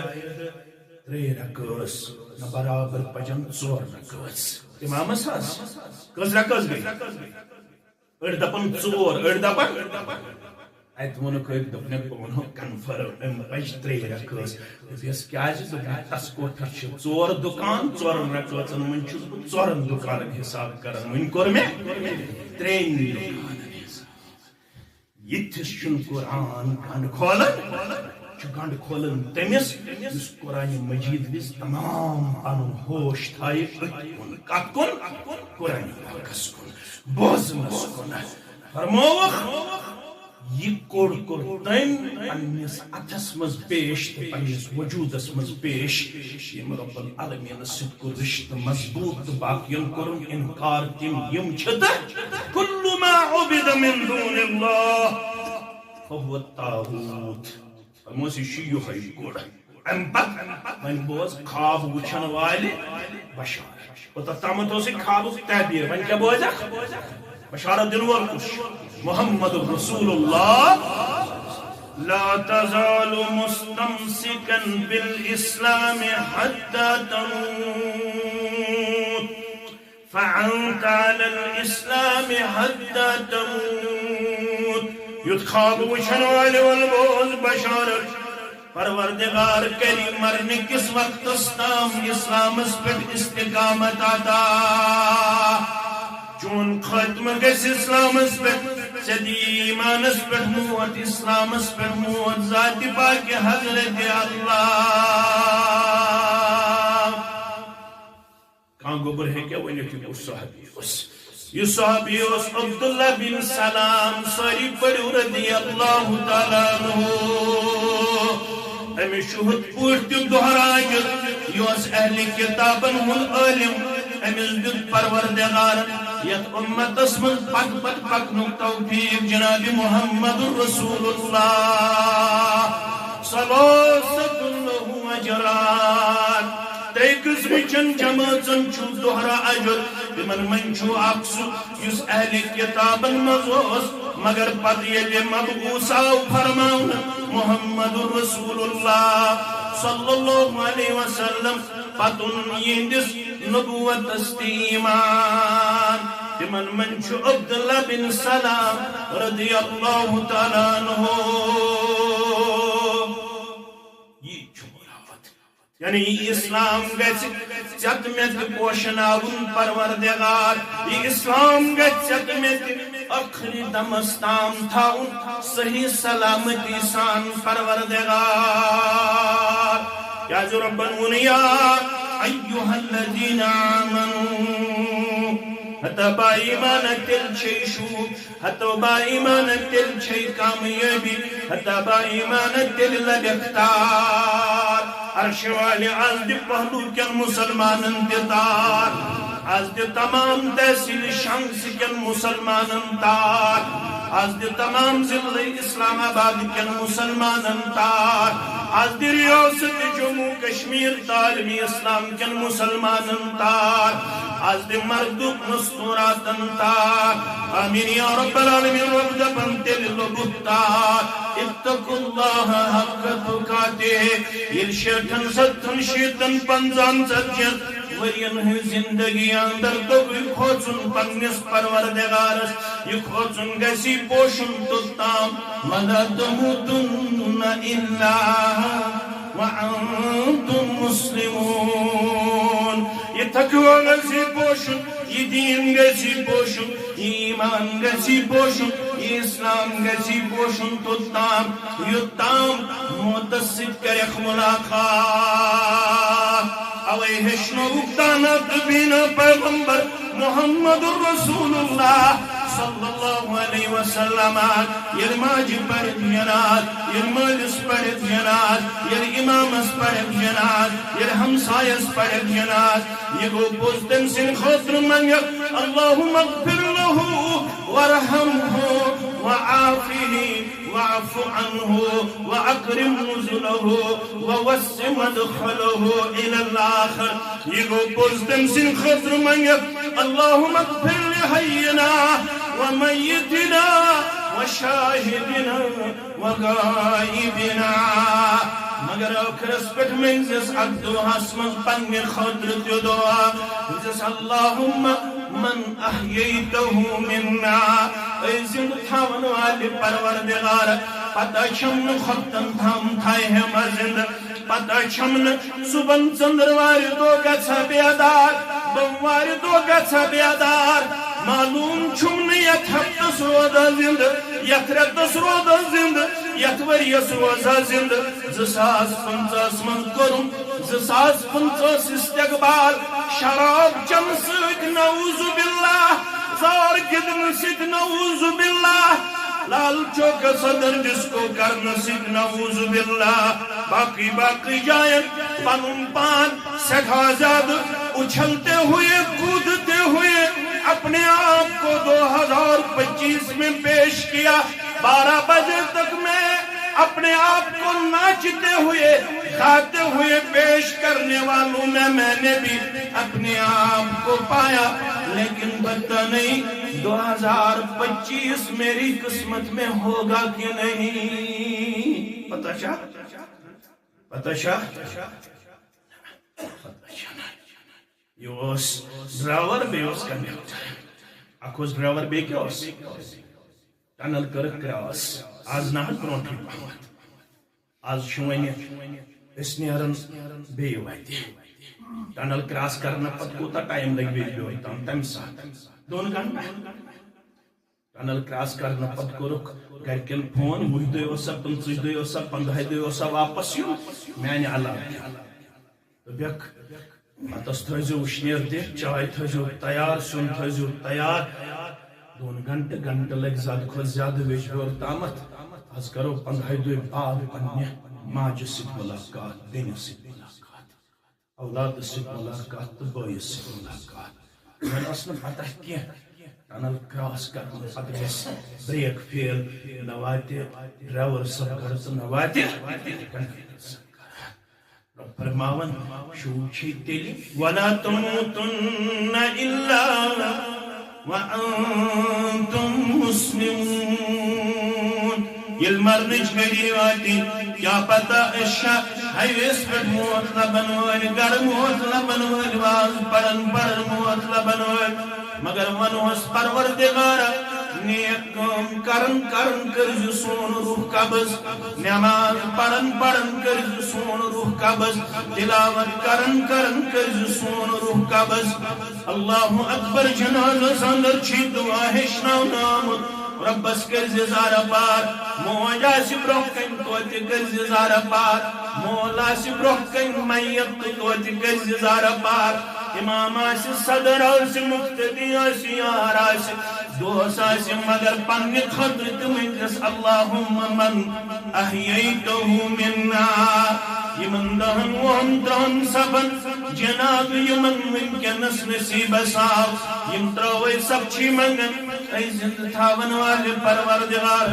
3 رکٲژ نہ برابر پجن 4 رکٲژ امامس حظ کٔژ رکٲژ گٔے أڑۍ دپان 4 أڑۍ دپان اتہِ ووٚنُکھ أکۍ دوٚپنکھ بہٕ ونہو کنفرم أمۍ پجہِ 3 رکٲژ دوٚپیس کیازِ دوٚپُن تس کوٹھس چھِ 4 دُکان 4 رکٲژن وۄنۍ چھُس بہٕ 4 دُکانن حساب کران وۄنۍ کوٚر مےٚ 3 دُکانن یِتھِس چھُنہٕ قرآن گنٛڈ کھولان چھُ گنٛڈ کھولان تٔمِس یُس قرآنِ مجیٖد وِزِ تمام پنُن ہوش تھایہِ أتھۍ کُن کتھ کُن قرآنِ پاکس کُن بوزنس کُن فرمووُکھ یہ کوٚر تٔمۍ پننِس اتھس منٛز پیش تہٕ پننِس وجوٗدس منٛز پیش ییٚمہِ رۄب العالمیٖنس سۭتۍ کوٚر رشتہٕ مضبوٗط تہٕ باقین کوٚرُن انکار تِم یِم چھِ تہٕ کُلُّ ما عُبِدَ مِن دون اللہ فهو الطاغوت فرموس یہِ چھُ یِہوٚے گُر امہِ پتہٕ وۄنۍ بوز خواب وٕچھن والہِ بشارت اوٚتتھ تامتھ اوس یہِ خوابُک تعبیٖر وۄنۍ کیٛاہ بوزکھ بشارت دِنہٕ وول کُس چھُ محمد رسول اللہ لا تزال مستمسكا بالإسلام حتى تموت فأنت على الإسلام حتى تموت يتخاب وشن والي والبوز بشارت پروردگار کری مرنے کس وقت استام اسلام اس پر استقامت عطا چون ختم گس اسلام اس پر سدی ایمان اس پر موت اسلام اس پر موت ذات پاک حضرت اللہ کان گوبر ہے کیا ونیو کہ اس صحابی اس یہ صحابی اس عبداللہ بن سلام ساری پڑھو رضی اللہ تعالیٰ عنہ امی شہد پوشت دہراج یوس اہل کتابن ہن عالم امی دد پروردگار یت امت اسمن پک پک پک توفیق جناب محمد رسول اللہ صلوات اللہ اجرات تے قسم چن جماعتن چھو دہرا اجر تمن من چھو اقصو یس اہل کتابن مزوس مگر پت یہ مبعوث آو فرماؤن محمد رسول اللہ صلی اللہ علیہ وسلم پتن یہندس نبوت استیمان تمن من چھو عبداللہ بن سلام رضی اللہ تعالیٰ عنہ یعنی اسلام گژھِ ژےٚ مےٚ تہِ پوشناوُن پروردگار یہ اسلام گژھِ ژےٚ مےٚ تہِ ٲخری دمس تام تھاوُن صحیح سلامتی سان پروردگار کیازِ رۄبن ووٚن یا ایُّہا الذین آمنوا ہتا با ایمان تیل چھے شوب ہتا با ایمان تیل چھے کامیابی ہتا با ایمان تیل لگتار عرش والے آز دی پہلو کن مسلمانن تار آز دی تمام تحصیل شمس کن مسلمانن تار آز دی تمام ضلع اسلام آباد کن مسلمانن تار آز دی ریاست جموں کشمیر تعلیمی اسلام کن مسلمانن تار آز دی مردک مستوراتن تار آمین یا رب العالمین رب دبن تل لبتار اتقوا اللہ حق تقاتے یہ شیطن ستن شیطن پنزان سجن ورین ہی زندگی اندر تو کھوچن پنس پروردگارس یہ کھوچن گسی پوشن تتام مدہ تموتن الا وعنتم مسلمون یہ تقوی گسی پوشن یہ دین گسی پوشن یہ ایمان گسی پوشن یہ اسلام گسی پوشن تتام یتام متصد کرخ ملاقات اوے ہشنو اکتانا تبینا پیغمبر محمد رسول اللہ صلی اللہ علیہ وسلم یر ماجی پڑھت جنات یر مالس پڑھت جنات یر امامس پڑھت جنات یر ہمسایس پڑھت جنات یہ گو پوزدن سن خطر منگا اللہم اغفر لہو ورحمہو وعافہی واعف عنه واكرم نزله ووسع مدخله الى الاخر يقول بوزدن سن خطر من اللهم اغفر لحينا وميتنا وشاهدنا وغائبنا مگر اخرس پٹ منزس عبدو حسمن پنگ خطر تدعا جس اللهم من احییته منا اے زند تھاون والی پروردگار پتہ چھمن خطن تھام تھائی ہے مزند پتہ چھمن صبح چندرواری دو گچھا بیادار بمواری دو گچھا بیادار معلوم چھمن یت ہفتس روزہ زند یت رتس روزہ زند یت وریس روزہ زند 2050 من کرم 2050 استقبال شراب چم سک نعوذ باللہ زار گدن سک نعوذ باللہ لال چوک صدر ڈسکو کرنا سک نعوذ باللہ باقی جائیں پنن پان سکھا زیاد اچھلتے ہوئے کودتے ہوئے اپنے آپ کو 2025 میں پیش کیا 12 بجے تک میں اپنے آپ کو ناچتے ہوئے کھاتے ہوئے پیش کرنے والوں میں نے بھی اپنے آپ کو پایا لیکن پتہ نہیں 2025 میری قسمت میں ہوگا کہ نہیں پتہ شاہ یہ ڈرائیور بیوس کرنے ہوتا ہے اکوز ڈرائیور بے کیا اس ٹنل کرک کراس آز نہ برونٹھی پہنت آز شوئنی اس نیرن بے وائدی ٹنل کراس کرنا پت کوتا ٹائم لگ بے جو ہوتا ہم تم ساتھ 2 گھنٹہ ٹنل کراس کرنا پت کو رک گرکن فون وہی دے وسا 25 دے وسا 15 دے وسا واپس یوں میں نے علاق تو بیک متس تھزو وشنیر دے چائے تھزو تیار سن تھزو تیار 2 گھنٹہ لگ زیادہ کھو زیادہ ویجور تامت از کرو 15 دے بعد پنہ ماج سید ملاقات بین سید ملاقات اولاد سید ملاقات تو بھائی سید ملاقات میں اصلا پتہ کیا ٹنل کراس کرنے پتہ گیس بریک فیل نواتے ڈرائیور سب گھر نواتے فرماون شوچی تیلی وَلَا تَمُوتُنَّ إِلَّا وَأَنْتُمْ مُسْلِمُونَ یل مرنچ گری واتی کیا پتا اشا ہائیویس پر موت لبن وال گر موت لبن وال واز پرن موت لبن وال مگر ونوس پروردگارا نیک کام کرن کرز سون روح قبض نماز پڑھن کرز سون روح قبض تلاوت کرن کرز سون روح قبض اللہ اکبر جنازہ اندر چھ دعا ہشناو نام ربس کرز زارا پار موجا سی بروح کن توتی کرز زارا پار مولا سی بروح کن میت توتی کرز زارا پار امام آسی صدر آسی مقتدی آسی یار آسی دوس آسم مگر پنہ خطر تمس اللہم من احییتہ منا یمن دہن وہن ترہن سبن جناب یمن ونکنس نصیب صاحب یم تروی سب چھی منگن اے زند تھاون والے پروردگار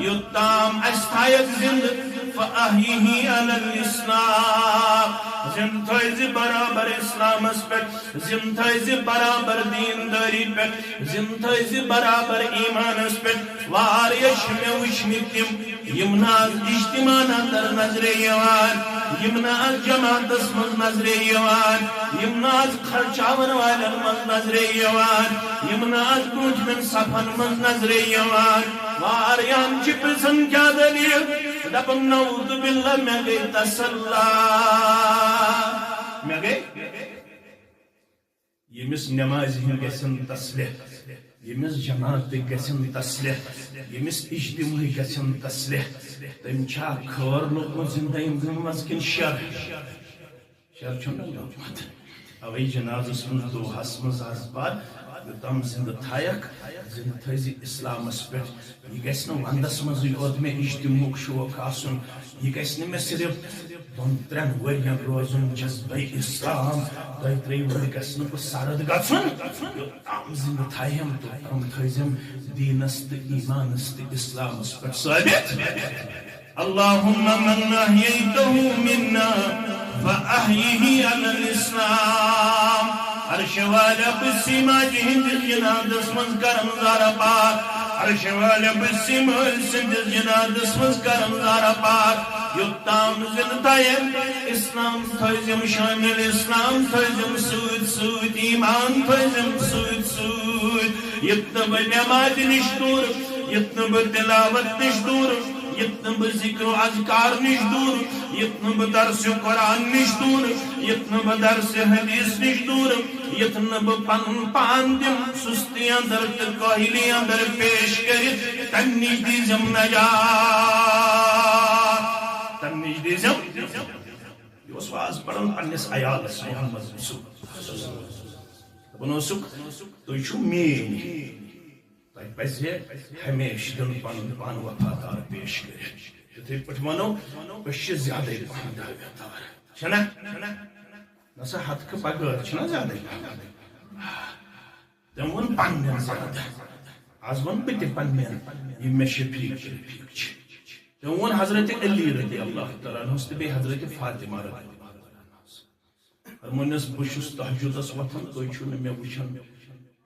یوتام استھائیت زند فأحیہی علی الاسلام زند تھائز برابر اسلام اس پر زند تھائز برابر دینداری پر زند تھائز برابر ایمان اس پر واریش میں وشنی تم یمناز اجتماع در نظر یوان یمناز جماعت اسمز نظر یوان یمناز خرچاون والن مز نظر یوان یمناز بروج من صفن مز نظر یوان واریان چپ سنکیا دلیل دپن نعوذ باللہ میں گئی تسلا میں گئی یمس نماز ہن گسن تسلح یمس جماعت گسن تسلح یمس اجتماع گسن تسلح تم چھا خور لوگمت زندگی مز کن شر شر چھن لوگمت اوی جنازس من دوہس مز آز بعد تم زند تھایک زند تھیزی اسلام اس پر یہ گیسن وندس مز یوت میں اجتماع شوق آسن یہ گیسن میں صرف دون ترین ورین روزن جذبہ اسلام دائی تری ور گیسن کو سارد گفن تم زند تھایم تو تم تھیزم دینست ایمانست اسلام اس پر ثابت اللہم من احییتہ منا فأحیہی علی الاسلام عرش والا بسیما جہند جناد اسمز کرم زارا پاک عرش والا بسیما سندس جناد اسمز کرم زارا پاک یکتام زندائیم اسلام تھیزم شامل اسلام تھیزم سود سود ایمان تھیزم سود سود یتنب نماز نشدور یتنب تلاوت نشدور یتنب ذکر و اذکار نش دور یتنب درس قرآن نش دور یتنب درس حدیث نش دور یتنب پن پان دم سستی اندر کاہلی اندر پیش کرت تنیش دیزم نجات تنیش دیزم یہ اس واز پڑھن پنیس عیالس محمد رسول بنو سک تو چھو مین تاکہ پہلے ہمیشہ دن پان وفادار پیش کرے جتے پٹ منو پشی زیادہ پان داویتار چھنا نسا حد کا پاگر چھنا زیادہ پان تم ون پانین زیادہ آز ون پتی پانین یہ میں شفیق چھ تم ون حضرت علی رضی اللہ تعالیٰ عنہ بے حضرت فاطمہ رضی اللہ عنہ فرمونس بشس تحجدس وطن تو چھو میں وچھن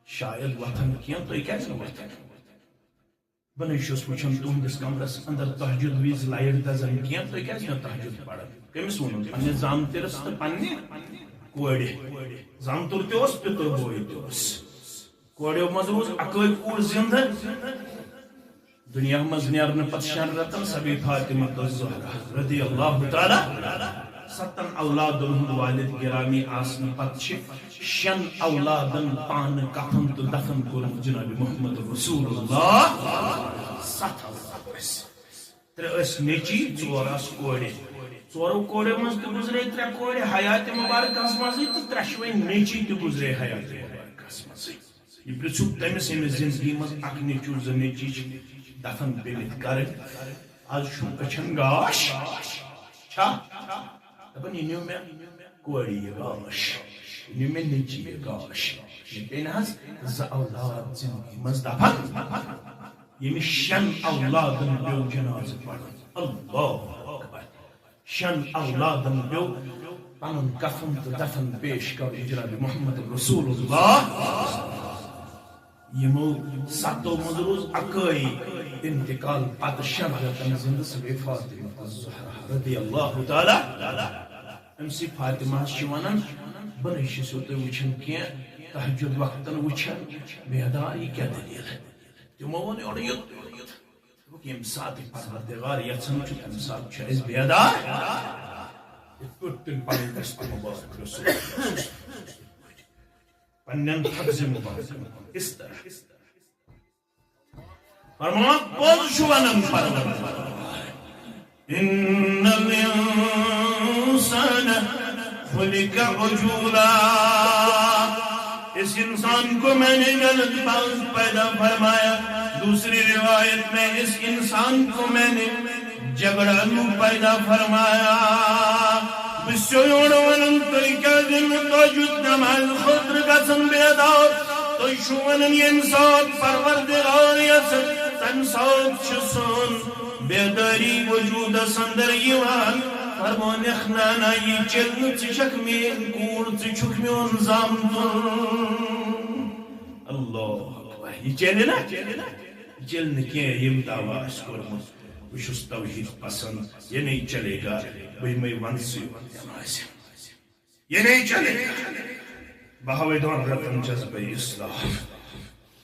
شاید وطن کیا تو یہ کیسے وطن بنشوس وچھن تہندس کمرس اندر تحجد ویز لائٹ دزن کیا تو یہ کیسے تحجد پڑھا کمس ونو پنہ زام ترس تو پنہ کوڑ زام تر تس پتر بوئی تس کوڑو مز روز اکوئی کوڑ زندہ دنیا مز نیرن پت شان رتن سبی فاطمہ الزہرا رضی اللہ تعالی 7 اولادن ہند والد گرامی آسن پت شن اولادن پان کفن تو دفن کورم جناب محمد رسول اللہ 7 اولاد ترے نیچی 4 کوڑے 4 کوڑے مز تو گزرے 3 کوڑے حیات مبارکہ مز تو 3 نیچی تو گزرے حیات مبارکہ مز یہ پرچھو تمس امس زندگی مز اک نیچو ز نیچی دفن پیمت کر آج چھو اچھن گاش چھا دپن یہ نیو میں کوڑی یہ گاش نیو میں نیچی یہ گاش یہ بیناز ز اولاد زندگی مز دفن یہ میں شن اولادن بیو جناز پڑھن اللہ اکبر شن اولادن بیو پانن کفن تو دفن پیش کر جناب محمد رسول اللہ یمو 7 مدروز اکائی انتقال پات شہادتن زند سبی فاطمہ الزہرا رضی اللہ تعالی امسی فاطمہ شوانن بنشی سوتے وچھن کیا تحجد وقتن وچھن بیداری کیا دلیل ہے تمو ونی اور یت یم ساتھ پروردگار یژھن چھ تم ساتھ چھ اس بیدار اتن پنن دست مبارک رسول پنن حفظ مبارک اس طرح فرمان پوز شوانم پروردگار ان الانسان خلق عجولا اس انسان کو میں نے غلط باز پیدا فرمایا. دوسری روایت میں اس انسان کو میں نے جھگڑالو پیدا فرمایا. بسیون ونن تُہۍ کیٛازِ نہٕ تہجد نماز خٲطرٕ گژھن بیدار؟ تُہۍ چھِو ونان ییٚمہِ ساتہٕ پروردگار یژھِ تمہِ ساتہٕ چھِ سٲنۍ بیداری وجوٗدس اندر یِوان. فرمونکھ نانا یہ چلن ژٕ چھکھ میٲنۍ کوٗر ژٕ چھُکھ میون زامتُر. اللہ اکبر. یہ چلہِ نا یہ چلہِ نہٕ کینٛہہ ییٚمہِ دعوا آسہِ کوٚرمُت. بہٕ چھُس توحیٖد پسند. یہ نہیں چلے گا. بہٕ یِمے ونسٕے آسہِ یہ نہیں چلے گا. بہوے دۄن رٮ۪تن چھس بہٕ اسلام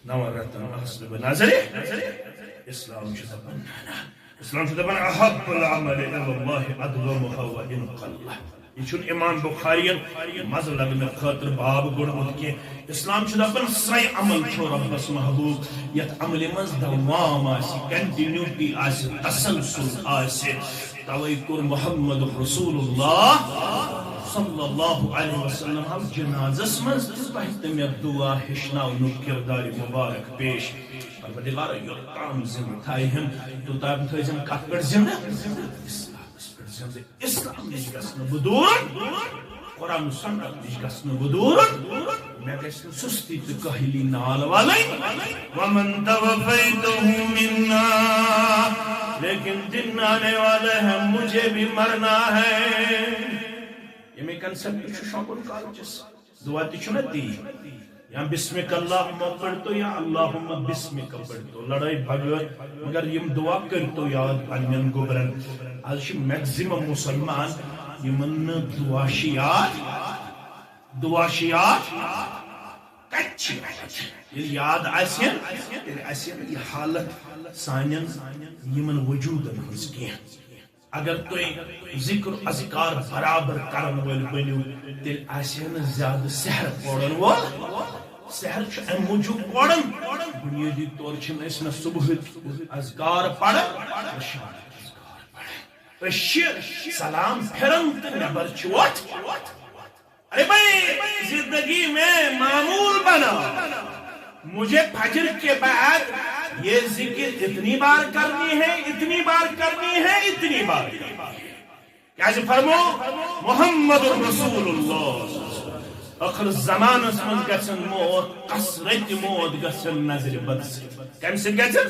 9 رٮ۪تن آس نہٕ بہٕ نظرِ. اسلام چھُ دپان اسلام چھُ دپان احب العمل الى الله ادومها وان قل. یہ چھُنہٕ امام بخارین مزٕ لگنہٕ خٲطرٕ باب گوٚڑمُت کینٛہہ. اسلام چھُ دپان سۄے عمل چھُ رۄبس محبوب یتھ عملہِ منٛز دوام آسہِ کنٹِنیوٹی آسہِ تسلسل آسہِ. توے کوٚر محمد رسول اللہ صلی اللہ علیہ وسلم ہم جنازس منٛز تۄہہِ تہِ مےٚ دعا ہیٚچھناونُک کردار مبارک پیش. پروردگار یوٚتام زندٕ تھایہم توٚتام تھٲیزٮ۪م کتھ پٮ۪ٹھ زندٕ؟ اسلامس پٮ۪ٹھ زندٕ. اسلام نِش گژھٕ نہٕ بہٕ دوٗر. قرآن سنت نِش گژھٕ نہٕ بہٕ دوٗر. مےٚ گژھِ نہٕ سُستی تہٕ کٲہلی نال والٕنۍ. ومن توفیتہ منا لیکن دن آنے والا ہے مجھے بھی مرنا ہے. یہ کنسپٹ شوقن کالجس دعا تہ تی یا بسمک اللہم پڑھتو یا اللہم بسمک پڑھتو لڑائی بغیر مگر یم دعا کرتو یاد پنن گوبرن. آج میکزیمم مسلمان یمن دعاشیات کچھ یاد آسین یہ حالت سانن یمن وجودن ہز کینٛہہ. اگر تُہۍ ذکر اذکار برابر کرن وٲلۍ بٔنِو تیٚلہِ آسہِ نہٕ زیادٕ سحر پورن وول. سحر چھُ امہِ موٗجوٗب پورن بُنیٲدی طور چھِنہٕ أسۍ نہ صبحٕکۍ اذکار پران أسۍ چھِ سلام پھِران تہٕ نٮ۪بر چھِ وۄتھ. ارے بھائی زندگی میں معمول بنا مجھے فجر کے بعد یہ ذکر اتنی بار کرنی ہے اتنی بار کرنی ہے اتنی بار کرنی ہے. کیازِ فرمو محمد رسول اللہ آخر زمانس من گژھن موت کثرت موت گژھن نظر بد سۭتۍ. کمہِ سۭتۍ گژھن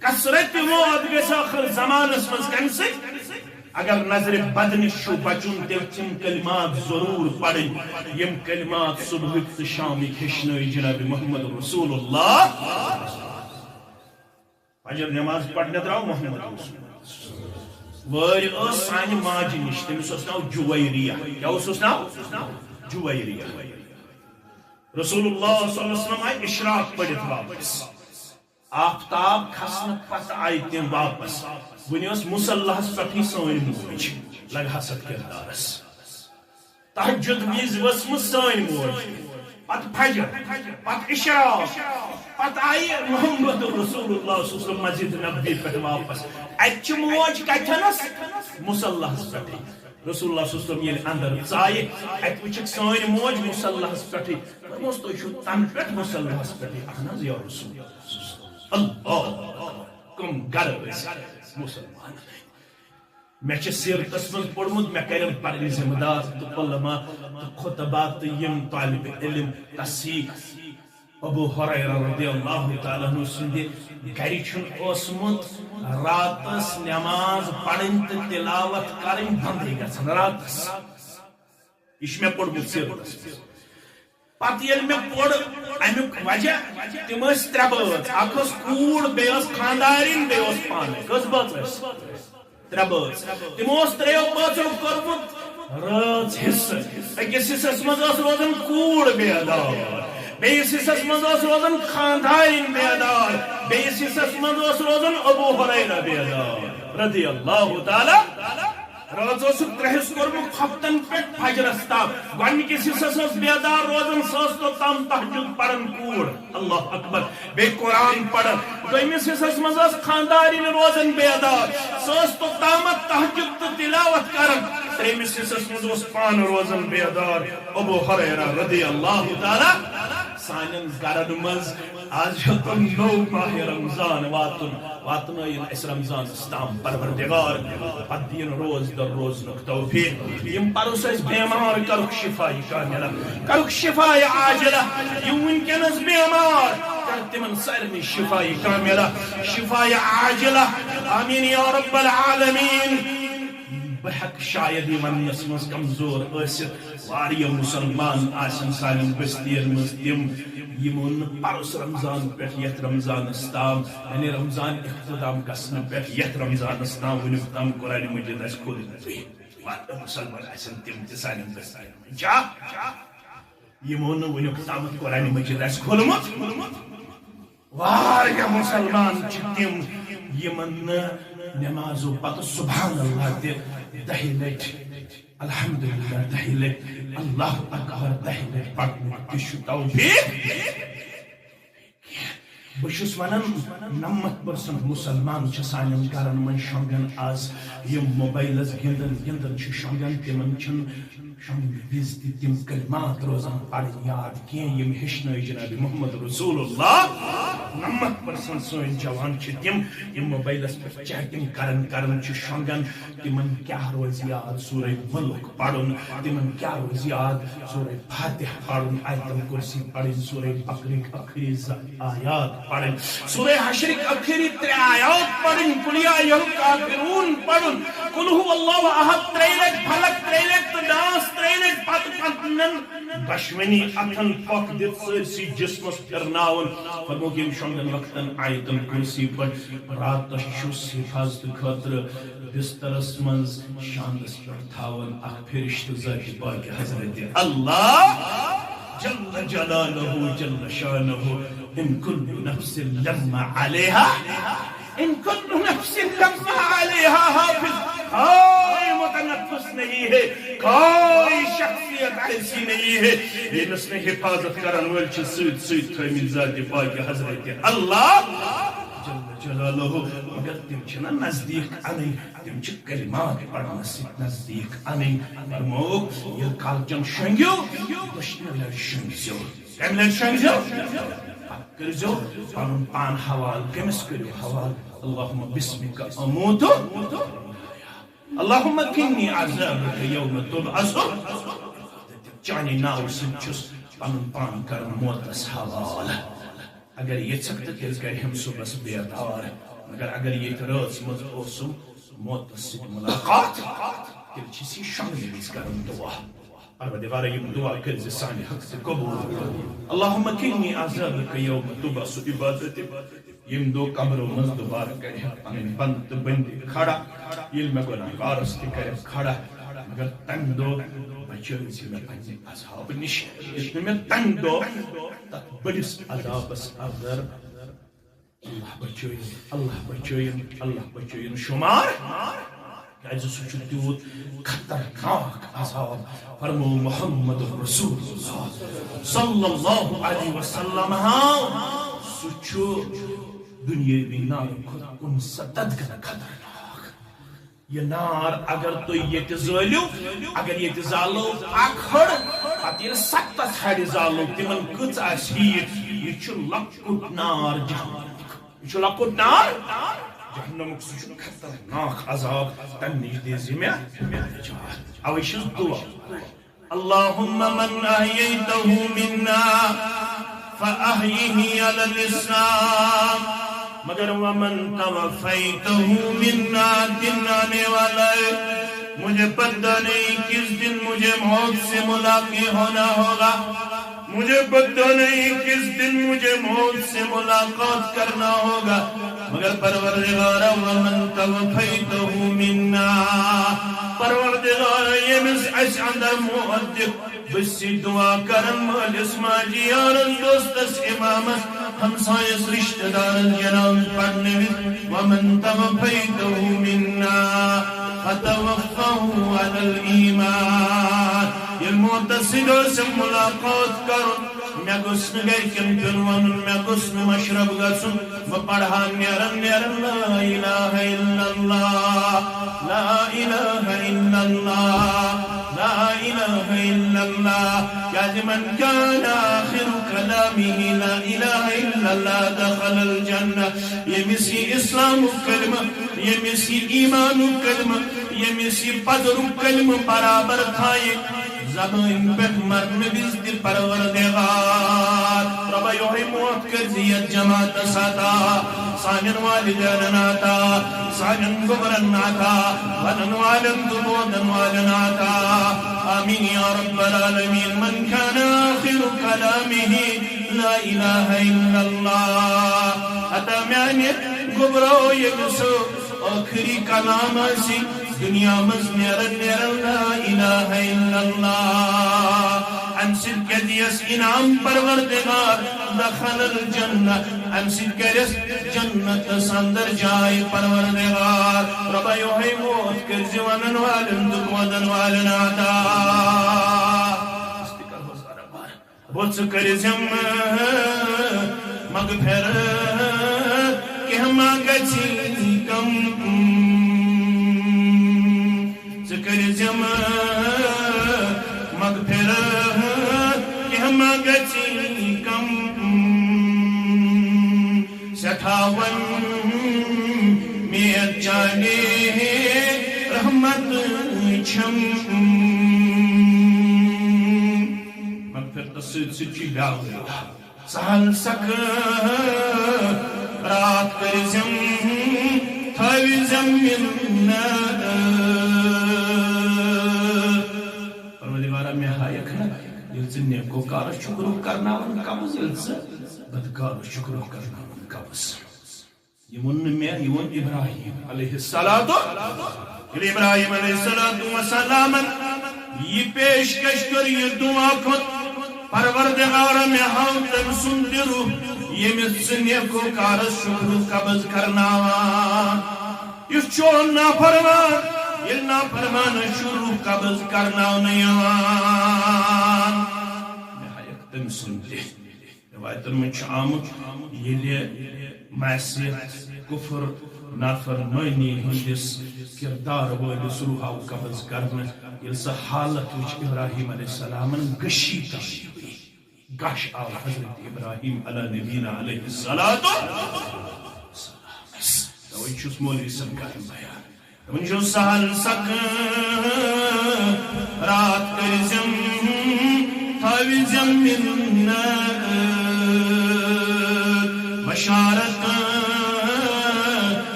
کثرت موت گژھِ آخر زمانس من کمہِ سۭتۍ؟ اگر نظر بد نش چھُ بچُن تیٚلہِ تِم کلمات ضروٗر پڑٕنۍ یم کلمات صبحٕکۍ تہٕ شامٕکۍ ہیٚچھنٲوۍ جناب محمد رسول اللہ. فجر نماز پڑھنے درٛاو محمد رسول وٲرۍ ٲس سانہِ ماجہِ نِش تٔمِس اوس ناو جویریہ. کیٛاہ اوسُس ناو؟ جویریہ. رسول اللہ صلی اللہ علیہ وسلم آیہِ اشراق پٔرِتھ واپس. آفتاب کھسنہٕ پتہٕ آیہِ تِم واپس. وٕنہِ ٲس مُصلحس پٮ۪ٹھٕے سٲنۍ موج لگ حسد کردارس. تہجد وِزِ ؤژھمٕژ سٲنۍ موج پتہٕ فجر پتہٕ اشراق پتہٕ آیہِ محمد رسول اللہ صلی اللہ علیہ وسلم مسجد نبوی پٮ۪ٹھ واپس. اَتہِ چھِ موج کتھٮ۪نس مُصلحس پٮ۪ٹھٕے. رسول اللہ صلی اللہ علیہ وسلم ییٚلہِ اندر ژایہِ اَتہِ وٕچھکھ سٲنۍ موج مُصلحس پٮ۪ٹھٕے. دوٚپمَس تُہۍ چھِو تنہٕ پٮ۪ٹھ مُصلحس پٮ۪ٹھٕے؟ اہن حظ یا رسول اللہ. کم گرٕ ٲسۍ مسلمان. میں چھِ سیرتس منٛز پوٚرمُت مےٚ کَرن پنٕنۍ ذمہٕ دار تہٕ علما تہٕ خطبا تہٕ یِم طالبِ علم تصحیح. ابو ہریرہ رضی اللہ تعالیٰ عنہ سٕنٛدِ گرِ چھُنہٕ اوسمُت راتس نماز پرٕنۍ تہٕ تلاوت کرٕنۍ بنٛدٕے گژھان راتس. یہِ چھُ مےٚ پوٚرمُت سیرتس منٛز. پتہٕ ییٚلہِ مےٚ پوٚر امیُک وجہ تِم ٲسۍ 3 بٲژ. اکھ ٲس کوٗر بیٚیہِ ٲس خانٛدارِنۍ بیٚیہِ اوس پانے. کٔژ بٲژ ٲسۍ؟ 3 بٲژ. تِمو اوس 3 بٲژو کوٚرمُت رٲژ حصہٕ. أکِس حصس منٛز ٲس روزان کوٗر بیدار بیٚیِس حصس منٛز ٲس روزان خانٛدارِنۍ بیدار بیٚیِس حصس منٛز اوس روزان ابو ہریرہ بیدار رضی اللہ تعالیٰ. رٲژ اوسُکھ 3 حصہٕ کوٚرمُت ہفتن پٮ۪ٹھ فجرس تام. گۄڈنِکِس حصس ٲس بیدار روزان سۄ ٲس توٚتام تہجد پران کوٗر اللہ اکبر بیٚیہِ قرآن پران. دوٚیمِس حصس منٛز ٲس خانٛدارِنۍ روزان بیدار سۄ ٲس توٚتامتھ تہجد تہٕ تلاوت کران. تریمس حصس مز پان روزن بیدار ابو ہریرہ رضی اللہ تعالی سانن گرن مز آج تم نو ماہ رمضان واتن اس رمضان استام پروردگار پتہ دین روز در روزنک توفیق یم پرس اس بیمار کرک شفا کاملہ کرک شفا عاجلہ یم ونکس بیمار کر تمن سارے شفا کاملہ شفا عاجلہ آمین یا رب العالمین بحق شاید ونس مز کمزور ٲسِتھ واریاہ مسلمان آسن سانن بستین مز تم یمن پرس رمضان پہ یت رمضان تام یعنی رمضان اختتام گھن پہ یت رمضان تام ونیک تام قرآن مجید اس کھولت واریاہ مسلمان آسن تم تہ سانن بستین کیا یمو نہ ونیک تام قرآن مجید اس کھولمت واریاہ مسلمان چھ تم یمن نمازو پتہ سبحان اللہ تہ دہی لٹ الحمدللہ دہی لٹ اللہ اکبر دہی لٹ پڑھنے کی توفیق بہس ونان 90% مسلمان سان گرن من شونگان آز یم موبائلس گندن شونگان تمن شونگ وز تم کلمات روزان پڑھ یاد کی یم ہشن جناب محمد رسول اللہ 90% سن جوان تم یم موبائلس پہ چیٹنگ کرن شونگان تمن کیا روز یاد سورہ ملک پڑھن تمن کیا روز یاد سورہ فاتحہ پڑھن آیت الکرسی پڑھن سورہ بقرہ آخری آیات پڑھن سورہ حشر آخری 3 آیات پڑھن قل یا ایھا الکافرون پڑھن قل هو اللہ احد 3 لٹ فلق 3 لٹ ناس 3 لٹ پت پتنن دشمنی اتن پک دت سرسی جسمس پھرناون فرمو کہ شونگن وقتن آیت الکرسی پڑھ رات شس حفاظت خاطر بسترس منز شاندس پر تھاون اخ فرشت ذات پاک حضرت اللہ جل جلالہ جل شانہ ان کل نفس لما علیہا ان کل نفس لما علیہا حافظ کوئی متنفس نہیں ہے کوئی شخصیت ایسی نہیں ہے یہ نس نے حفاظت کرن ول چھ سیت سیت تھیمن ذات پاک حضرت اللہ جل جلالہ مگر تم چھنا نزدیک انئی تم چھ کلمات پڑھنا سیت نزدیک انئی فرمو یہ کالچن شنگیو دشمن لڑ شنگزیو کم لڑ شنگزیو کرزو پانن پان حوال کمس کرو حوال اللہم بسمک اموتو اللہم کنی عذابک یوم تبعث چانی ناو سنچس پانن پان کرن موتس حوال اگر یہ سکتا تیز گئی ہم صبح بیدار مگر اگر یہ رات مز اوسم موتس سے ملاقات تیل چیسی شنگ نیز کرن دعا پروردگار یم دعا کرز سانی حق سے قبول اللہم کنی عذابک یوم تبعث عبادت یم دو قبرو مز دوبارہ کرے پنن بند بندی کھڑا یل میں گناہ کارس تہ کرے کھڑا مگر تنگ دو بچوز میں پنن اصحاب نش اس میں تنگ دو تک بڑس عذابس اگر اللہ بچوین شمار کیازِ سُہ چھُ تیوٗت خطرناک عذاب فرمو محمد رسول اللہ صلی اللہ علیہ وسلم سُہ چھُ دنیاوی نار کھۄتہٕ 69 گنا خطرناک یہ نار اگر تو یہ زٲلِو اگر یہ زالو اکھ ہڑ پتہٕ ییٚلہِ 7 ہڑِ زالو تِمن کٔژ آسہِ ہیٖٹ یہ چھُ لۄکُٹ نار جہنمُک یہ چھُ لۄکُٹ نار جہنمُک سُہ چھُ خطرناک عذاب تمہِ نِش دِژ مےٚ نجات اوے چھُس دعا اللهم من احييته منا فاحيه على الاسلام مگر ومن توفیته منا دن آنے والا ہے مجھے پتہ نہیں کس دن مجھے موت سے ملاقات ہونا ہوگا مجھے پتہ نہیں کس دن مجھے موت سے ملاقات کرنا ہوگا مگر پروردگار ومن توفیته منا پروردگار یمس اس اندر مؤدب بسی دعا کرن مالس ماجی یارن دوستس امامت ہمسایس رشتہ دارن جناب پڑھنے ومن توفیته منا فتوفه على الایمان یہ معتصدوں سے ملاقات کرو میں گوسن گرکن پن ون میں گوسن مشرب گسن بہ پڑھا نیرن نیرن لا الہ الا اللہ لا الہ الا اللہ لا الہ الا اللہ کیازِ من کان آخر کلامہ لا الہ الا اللہ دخل الجنہ یمس یہ اسلام کلمہ یمس یہ ایمان کلمہ یمس یہ پدر کلمہ برابر تھائے زبان پہ مرن بزد پروردگار رب یوہی موت کر زیت جماعت ساتا سانن والدین ناتا سانن گبرن ناتا ونن والن دبودن والن آتا آمین یا رب العالمین من کان آخر کلامہ لا الہ الا اللہ حتی میانی گبرو یکسو آخری کلام سی دنیا مز نیرن نیرن لا الہ الا اللہ ام سدکتیس انعام پروردگار دخل الجنہ ام سدکتیس جنت سندر جائے پروردگار رب یوہی موت کرزی ونن والن دکودن والن آتا استقر ہو سارا بار بوچ کرزیم مغفرت کہ ہم آگچی کم کرزیم مغفرت کہ ہم گچی کم سٹھاون میت جانے رحمت چھم مغفرت سچی لاؤ سہل سک رات کرزیم تھاوی زمین میں ہائیک نا یل سے نیکو کار شکرو کرنا ون قبض یل سے بدکار شکرو کرنا ون قبض یمن میں یمن ابراہیم علیہ السلام ابراہیم علیہ السلام یہ پیشکش کر یہ دعا کھت پروردگار میں ہم تم سندرو یہ میں نیکو کار شکرو قبض کرنا یہ چون نا فرمان یہ نافرمان شروع قبض کرنا نیوان نہایت تم سنتے روایتن میں آمد یہ معصیت کفر نافرمانی ہندس کردار وٲلِس روحاو قبض کرنا یہ سا حالت وچ ابراہیم علیہ السلام گشی تاری ہوئی گش آو حضرت ابراہیم علیہ نبینا علیہ السلام توئی چھس مولوی سن کرن بیان جو سہل سک رات کرزیم تھاوی زمین بشارت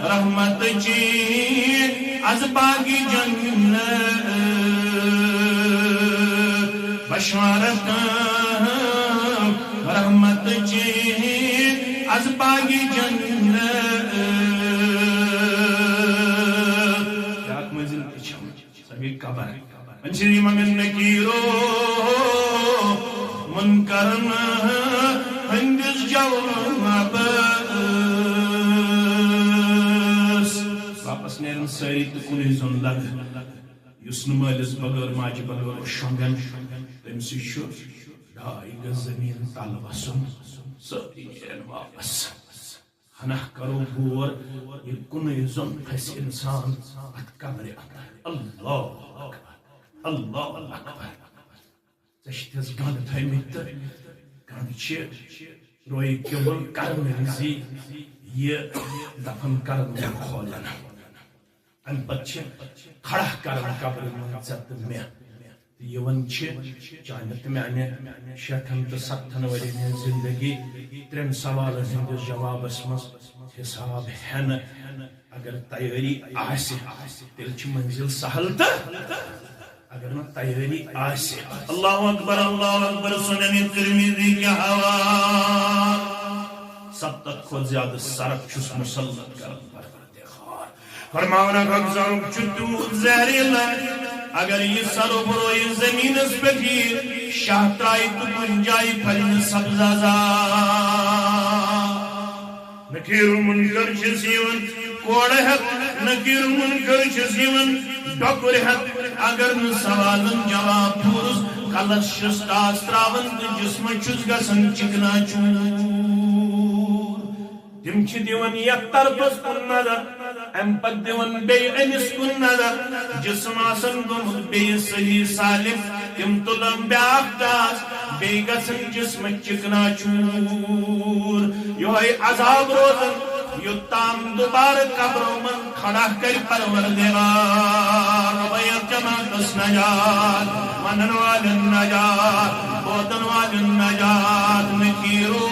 رحمت جی از باغی جنت بشارت رحمت جی از باغی جنت قبر انشری مگن نکیرو منکرن ہندس جوابس واپس نیرن ساری تکونی زن لگ یسن مالس بغیر ماجی بغیر شنگن تمسی شو ڈائی گز زمین تال وسن ساری نیرن واپس ہنہ کرو بور یہ کنی زن پھس انسان ات قبر اندر اللہ اللہ اکبر ژےٚ گند تھٲیمٕتۍ تہٕ گند چھِ روی کیوٚل کرنہٕ زِ یہِ دفن کرن کھولن امہِ پتہٕ چھِ کھڑا کرن قبرِ منٛز ژےٚ تہٕ مےٚ تہٕ یِوان چھِ چانہِ تہٕ میانہِ 60 تہٕ 70 ؤرین ہٕنٛز زندگی 3 سوالن ہٕنٛدِس جوابس منٛز حساب ہٮ۪نہٕ اگر تیاری آسہِ تیٚلہِ چھِ منزل سہل تہٕ اگر نہ تیاری آسہِ اللہ اکبر سنن ترمذی کے حوالہ 70 کھۄتہٕ زیادٕ صرف چھُس مسلط کران پروردگار فرماونا خزانُک چھُ تیوٗت زہریٖلہٕ اگر یہ سرو بروی زمین اس پہ کی شاہ ترائی تو کنجائی پھلن سبزازا نکیر منکر شسیون کوڑ ہت نکیر منکر چھس یون ڈکر ہت اگر ن سوالن جواب پورس کلس چھس ٹاس تراون تو جسم چھس گژھان چکنا چور تم چھ دیون یک طرفس کن نظر ام پت دیون بی امس کن نظر جسم آسن گمت بی صحیح سالم تم تلم بیاک ٹاس بی گژھان جسم چکنا چور یہ عذاب روزن یوتام دوبارہ قبروں من کھڑا کر پروردگار ربیت جماعت نجات منن والن نجات بودن والن نجات نکیرو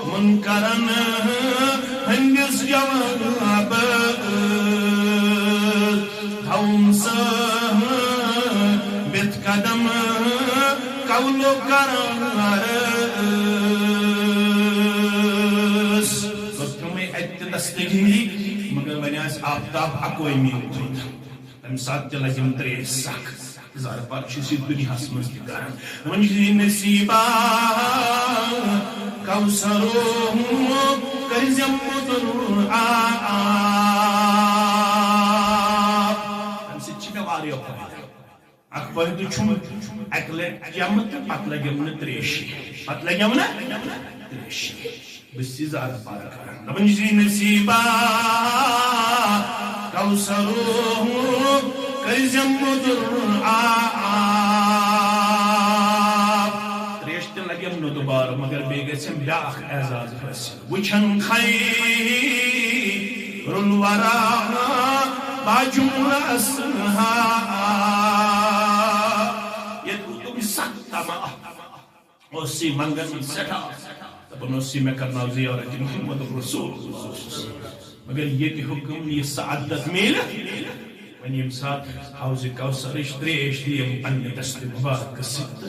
منکرن ہنگس جواب دھونس بیت قدم قولو کرن مگر ونیاس آفتاب اکوئی میل تم ساتھ چلا جم تریش سک زار پار چیزی دنیا سمجھ کی کارن ونجی نصیبا کوسرو کرزم مدر تم سے چکا واری اپنے اکبر تو چھو اکلے جمت پت لگم تریشی پت لگم تریشی بسی زار پار کرن ونجی نصیبا کوسرو کرزم مدر تریشت لگم نو دوبار مگر بیگے سے بیاخ اعزاز حسن وچھن خیر الورا باجم اسنہا یہ تو سکتا ما اسی منگن سٹھا بنوسی میں کرنا زیارت محمد رسول اللہ مگر یہ کہ حکم یہ سعادت میل ون یم سات حوض کوثر تریش دیم پنہ دست مبارک سد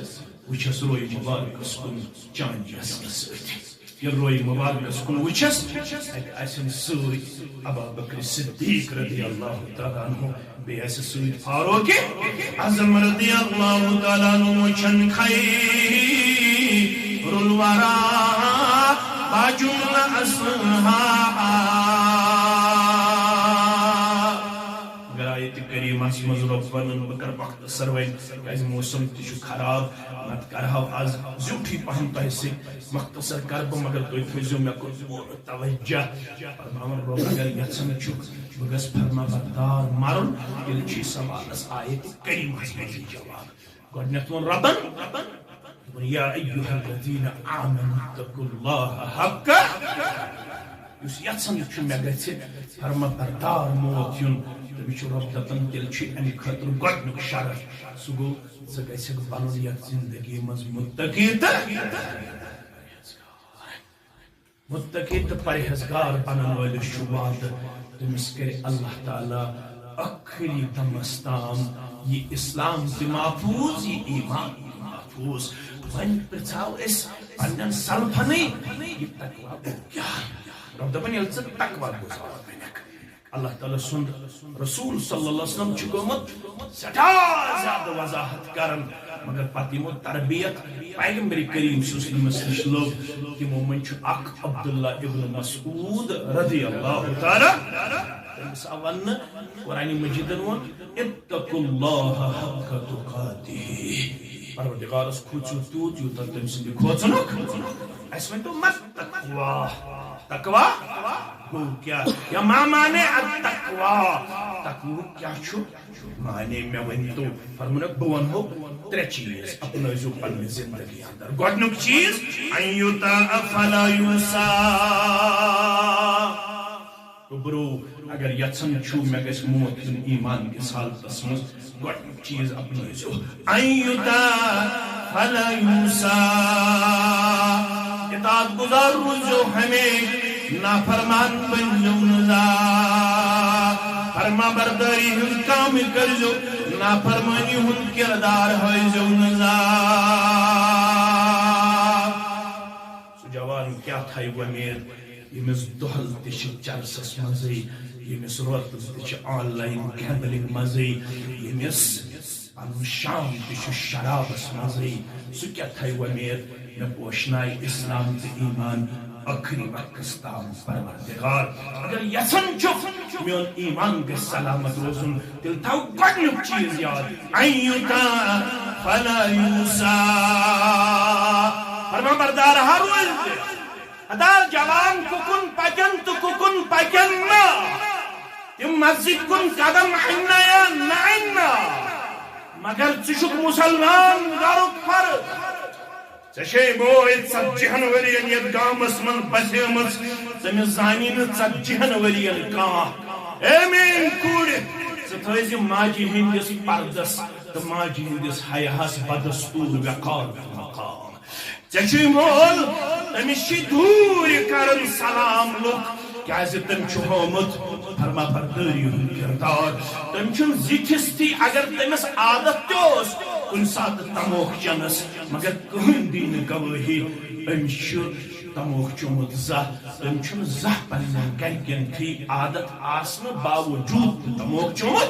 وچھس روئی مبارک کن چانجس ست یہ روئی مبارک کن وچھس ایسن سوری ابا بکر صدیق رضی اللہ تعالیٰ عنہ بے ایسے سوری فاروق اعظم رضی اللہ تعالیٰ عنہ وچھن خیر الورا باجم اسنہا اگر آیت کریمہ سمز ربن بکر وقت سروین کیز موسم تیشو خراب مت کرہو از زیوٹھی پہم تیسے مختصر کرب مگر توی فیزیو میں کو توجہ فرماون روز اگر یتسن چک بگس فرما بردار مارن یہ چی سوال اس آیت کریمہ سمز جواب گوڑنیتون ربن یا ایوہ الذین آمنوا اتقوا اللہ حق یس یتسن چھ میں گژھِ فرما بردار موت یون تمچ رب دپان تیل چھ امی خاطر گۄڈنیُک شرط سُہ گوٚو ژٕ گژھکھ پنُن یتھ زندگی منٛز متقی تہٕ پرہیزگار بنن وٲلِس چھُ وعدٕ تٔمِس کرِ اللہ تعالیٰ ٲخری دمس تام یہ اسلام تہِ محفوظ یہ ایمان محفوظ ون پرژھاو اس پنن سلفنٕے یہ تقوا گوٚو کیٛاہ رب دپان ییٚلہِ ژٕ تقوا گُزار بنکھ اللہ تعالیٰ سُنٛد رسول صلی اللہ علیہ وسلم چھُ گوٚمُت سٮ۪ٹھاہ زیادٕ وضاحت کران مگر پتہٕ یِمو تربیت پیغمبر کریم صلی اللہ علیہ وسلم نِش لوٚب تِمو منٛز چھُ اکھ عبداللہ ابن مسعود رضی اللہ تعالیٰ تٔمِس آو وننہٕ قرآنِ مجیدن ووٚن اتقوا اللہ حق تقاتہ پروردگارس کھوژِو تیوٗت یوٗتاہ تٔمۍ سٕنٛدِ کھوژنُک اَسہِ ؤنۍتو ما تقوا تقوا گوٚو کیٛاہ یا ما مانے التقوا تقوا کیٛاہ چھُ مانے مےٚ ؤنۍتو فرمونکھ بہٕ ونہو ترٛےٚ چیٖز اپنٲیزیو پننہِ زندگی اندر گۄڈنیُک چیٖز ان یُطاع فلا یُعصیٰ برو اگر یژھان چھو مےٚ گژھِ موت یُن ایمان کِس حالتس منٛز گۄڈنیُک چیٖز اپنٲیزیو ان یُطاع فلا یُعصیٰ اطاعت گزار روزیو ہمیشہ نافرمان بنزیو نہ زانٛہہ فرما برداری ہُنٛد کام کرزیو نافرمانی ہُنٛد کردار ہٲیزیو نہ زانٛہہ سُہ جوان کیٛاہ تھایہِ وۄمید ییٚمِس دۄہل تہِ چھِ چرسس منٛزٕے ییٚمِس رۄتس تہِ چھِ آن لاین گیمبلنگ منٛزٕے ییٚمِس پنُن شام تہِ چھُ شرابس منٛزٕے سُہ کیٛاہ تھایہِ وۄمید مےٚ پوشنایہِ اسلام تہٕ ایمان آخری وقت تام پروردگار اگر یسن چھ میون ایمان گژھِ سلامت روزن تیل تھاو گۄڈنیُک چیز یاد ان یطاع فلا یوسیٰ فرما بردار ہر روز ادار جوان ککن پکن تو ککن پکن نا تم مسجد کن قدم انا یا نہ مگر ژٕ مسلمان گرُک فرد ژےٚ موج 40 ؤرین یتھ گامس من بسیمٕژ تٔمِس زانی نہٕ 40 ؤرین کانٛہہ اے میٲنۍ کُڑ ژٕ تھٲیزِ ماجہِ ہٕنٛدِس پردس تہٕ ماجہِ ہٕنٛدِس حیاہس بدستوٗر وقار تہٕ مقام ژےٚ چھُے مول تٔمِس چھِ دوٗرِ کران سلام لُکھ کیازِ تٔمۍ چھُ ہومُت فرما بردٲری ہُنٛد کردار تٔمۍ چھُنہٕ زِٹھِس تھی اگر تٔمِس عادت تہِ اوس کُنہِ ساتہٕ تموکھ چٮ۪نس مگر کٕہٕنۍ دی نہٕ گوٲہی أمِس چھُ تموکھ چوٚمُت زانٛہہ تٔمۍ چھُنہٕ زانٛہہ پننٮ۪ن گرِکٮ۪ن تھی عادت آسنہٕ باوجوٗد تہِ تموکھ چوٚمُت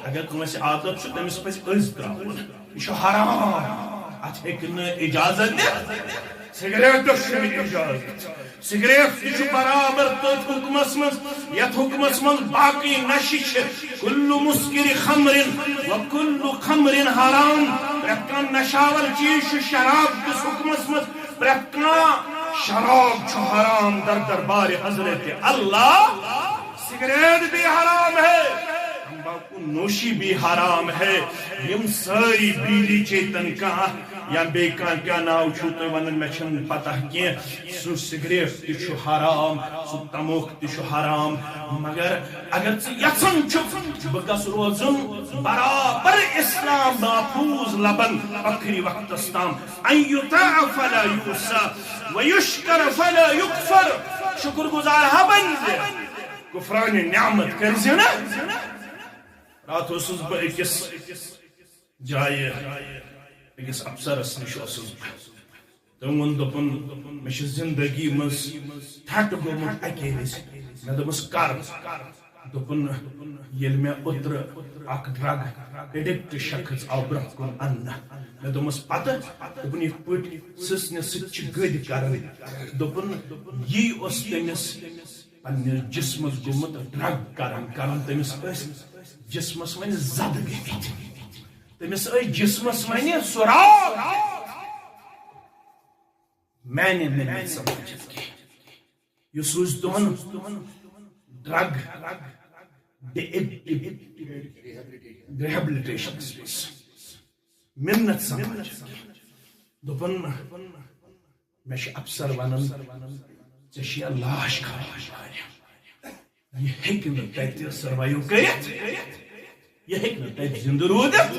اگر کٲنٛسہِ عادت چھُ تٔمِس پزِ أسۍ ترٛاوُن یہِ چھُ حرام اتھ ہیٚکہِ نہٕ اجازت دِتھ سگریٹس چھُنہٕ اجازت سگریٹ تہِ چھُ برابر تٔتھۍ حُکمس منٛز یتھ حُکمس منٛز باقٕے نشہٕ چھِ کُلُّ مُسکِرِ خمرٍ وکُلُّ خمرٍ حرام پرٛٮ۪تھ کانٛہہ نشاور چیٖز چھُ شراب کِس حُکمس منٛز پرٛٮ۪تھ کانٛہہ شراب چھُ حرام در دربارِ حضرت اللہ سگریٹ بھی حرام ہے تمباکو نوشی بھی حرام ہے یم ساری بیڑی چیتن کانٛہہ یا بیٚیہِ کانٛہہ کیٛاہ ناو چھُو تُہۍ ونان مےٚ چھُنہٕ پتہ کینٛہہ سُہ سگریٹ تہِ چھُ حرام سُہ تموکھ تہِ چھُ حرام مگر اگر ژٕ یژھان چھُکھ بہٕ گژھٕ روزُن برابر اسلام محفوظ لبن ٲخری وقتس تام ان یطاع فلا یوسیٰ ویشکر فلا یکفر شکر گزار ہا بنزِ کفران نعمت کرزِ نہ رات اوسُس بہٕ أکِس جایہِ أکِس افسرس نِش اوسُس بہٕ تٔمۍ ووٚن دوٚپُن مےٚ چھِ زندگی منٛز ٹھٹہٕ گوٚمُت اکے وِزِ مےٚ دوٚپُس کر دوٚپُن ییٚلہِ مےٚ اوترٕ اکھ ڈرگ ایڈکٹ شخص آو برونٛہہ کُن اننہٕ مےٚ دوٚپمس پتہٕ دوٚپُن یِتھ پٲٹھۍ سٕژنہِ سۭتۍ چھِ گٔدۍ کران دوٚپُن یی اوس تٔمِس پننِس جسمس گوٚمُت ڈرگ کران تٔمِس ٲسۍ جسمس وۄنۍ زد گٔمٕتۍ تٔمِس ٲسۍ جسمس وۄنۍ سُراخ میانہِ نہٕ سمجھِتھ کینٛہہ یُس روٗز تُہُنٛد ڈرگ ریہیبلِٹیشنس منٛز مِنت سمجھ دوٚپُن مےٚ چھُ افسر ونان ژےٚ چھِ لاش کھالٕنۍ یہِ ہیٚکہِ نہٕ تتہِ سروایو کٔرِتھ یہِ ہیٚکہِ نہٕ تتہِ زندٕ روٗزِتھ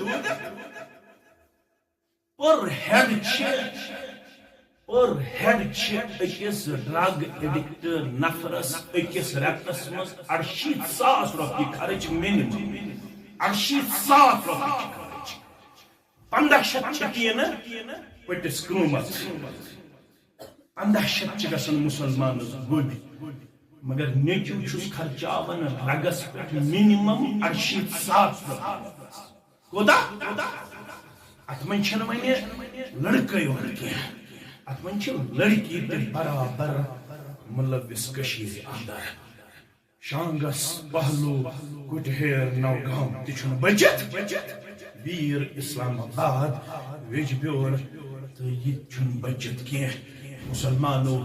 پر ہیڈ چھِ أکِس ڈرگ ایڈکٹ نفرس أکِس رٮ۪تس منٛز 68,000 رۄپیہِ خرٕچ مِنِمم 68,000 رۄپیہِ چھِ خرٕچ 1500 چھِ ٹیٖنہٕ پٔٹِس قۭمتھ 1500 چھِ گژھان مُسلمانس گوٚبۍ مگر نیٚچِو چھُس خرچاوان ڈرگس پٮ۪ٹھ مِنِمم 68,000 رۄپیہِ کوتاہ اتھ منٛز چھنہٕ وۄنۍ لڑکے یوت کینٛہہ اتھ منٛز چھِ لڑکی تہِ برابر مُلوث کٔشیٖرِ انٛدر شانگس پہلو کُٹہیر نوگام تہِ چھُنہٕ بٔچِتھ ویٖر اسلام آباد ویجبیور تہٕ یہِ تہِ چھُنہٕ بٔچِتھ کینٛہہ مُسلمانو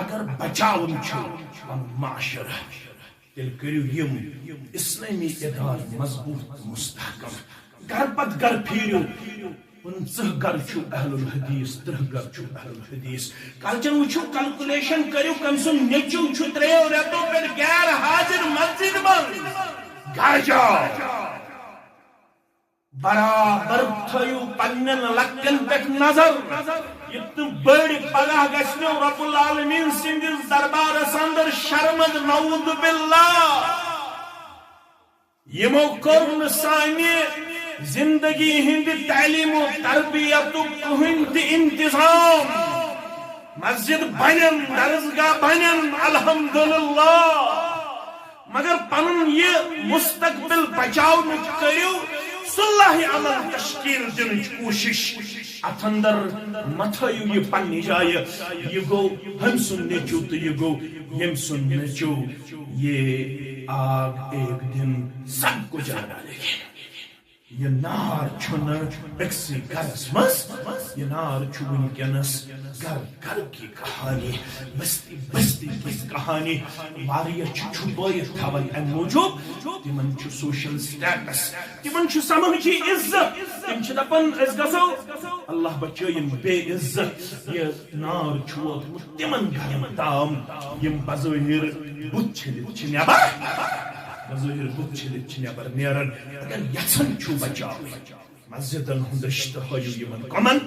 اگر بچاوُن چھُ پنُن معاشرٕ تیٚلہِ کٔرِو یِم اسلٲمی ادارٕ مضبوٗط تہٕ مستحکم گر پتہٕ گر پھیٖرِو 50 گر چھُ اہل الحدیث 30 گر چھُ اہل الحدیث کالچن وٕچھِو کلکولیشن کٔرِو کٔمۍ سُنٛد نیٚچِو چھُ 3 رٮ۪تو پٮ۪ٹھ غیر حاضر مسجد منٛز گرجا برابر تھٲیِو پننٮ۪ن لۄکٹٮ۪ن پٮ۪ٹھ نظر یُتھ نہٕ بٔڑۍ پگاہ گژھِ نہٕ رۄب العالمیٖن سٕنٛدِس دربارس انٛدر شرمند نعوذ باللہ یِمو کوٚر نہٕ سانہِ زندگی ہند تعلیم و تربیتُک کٕہٕنۍ تہِ انتظام مسجد بنن درسگاہ بنن الحمدللہ مگر پنُن یہِ مستقبل بچاونُک کٔرِو صلح عمل تشکیل دِنٕچ کوٗشش اتندر متھایو یہ پنی جائے یہ گو ہم سن نیچو تو یہ گو یم سن نیچو یہ آگ ایک دن سب کو جلا ڈالے گی یہ نار چھن اکسی گرس مس یہ نار چھن ونکس گر گر کی کہانی بستی بستی کی کہانی واریاہ چھپائت تھاون ام موجوب تمن چھ سوشل سٹیٹس تمن چھ سمجھی عزت تم چھ دپن اس گژھو اللہ بچٲیِن بے عزت یہ نار چھ ووتمُت تمن گرن تام یم بظٲہِر بُتھ چھٔلِتھ چھ نیبر بظٲہِر بُتھ چھٔلِتھ چھ نیبر نیران اگر یژھان چھو بچاوٕنۍ مسجدن ہُنٛد رشتہٕ ہٲیِو یمن کمن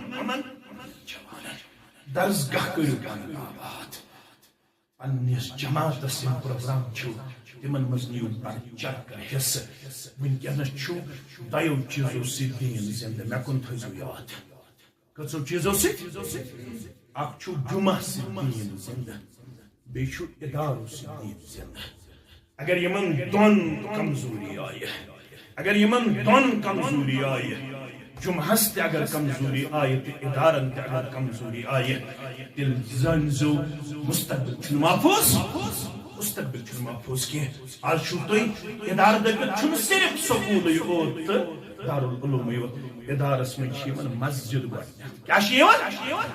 درسگاہ کرو پن آباد پنس جماعتس یم پروگرام چھو تمن مز نیو چڑھ کر حصہ ونکس چھو دۄیو چیزو سۭتۍ دین زندہ مےٚ کُن تھٲیزو یاد کٔژو چیزو سۭتۍ اکھ چھو جمعہ سۭتۍ دین زندہ بیٚیہِ چھُ ادارو سۭتۍ دین زندہ اگر یمن دون کمزوری آیہِ اگر یمن دون کمزوری آیہِ جمعہس تہ اگر کمزوری آئے تو ادارن تہ اگر کمزوری آئے تیل زنزو مستقبل چھن محفوظ مستقبل چھن محفوظ کی آج چھو تو ادار دکت چھن صرف سکول یوت تو دارالعلوم یوت ادارس میں چھیون مسجد گوڑنیت کیا چھیون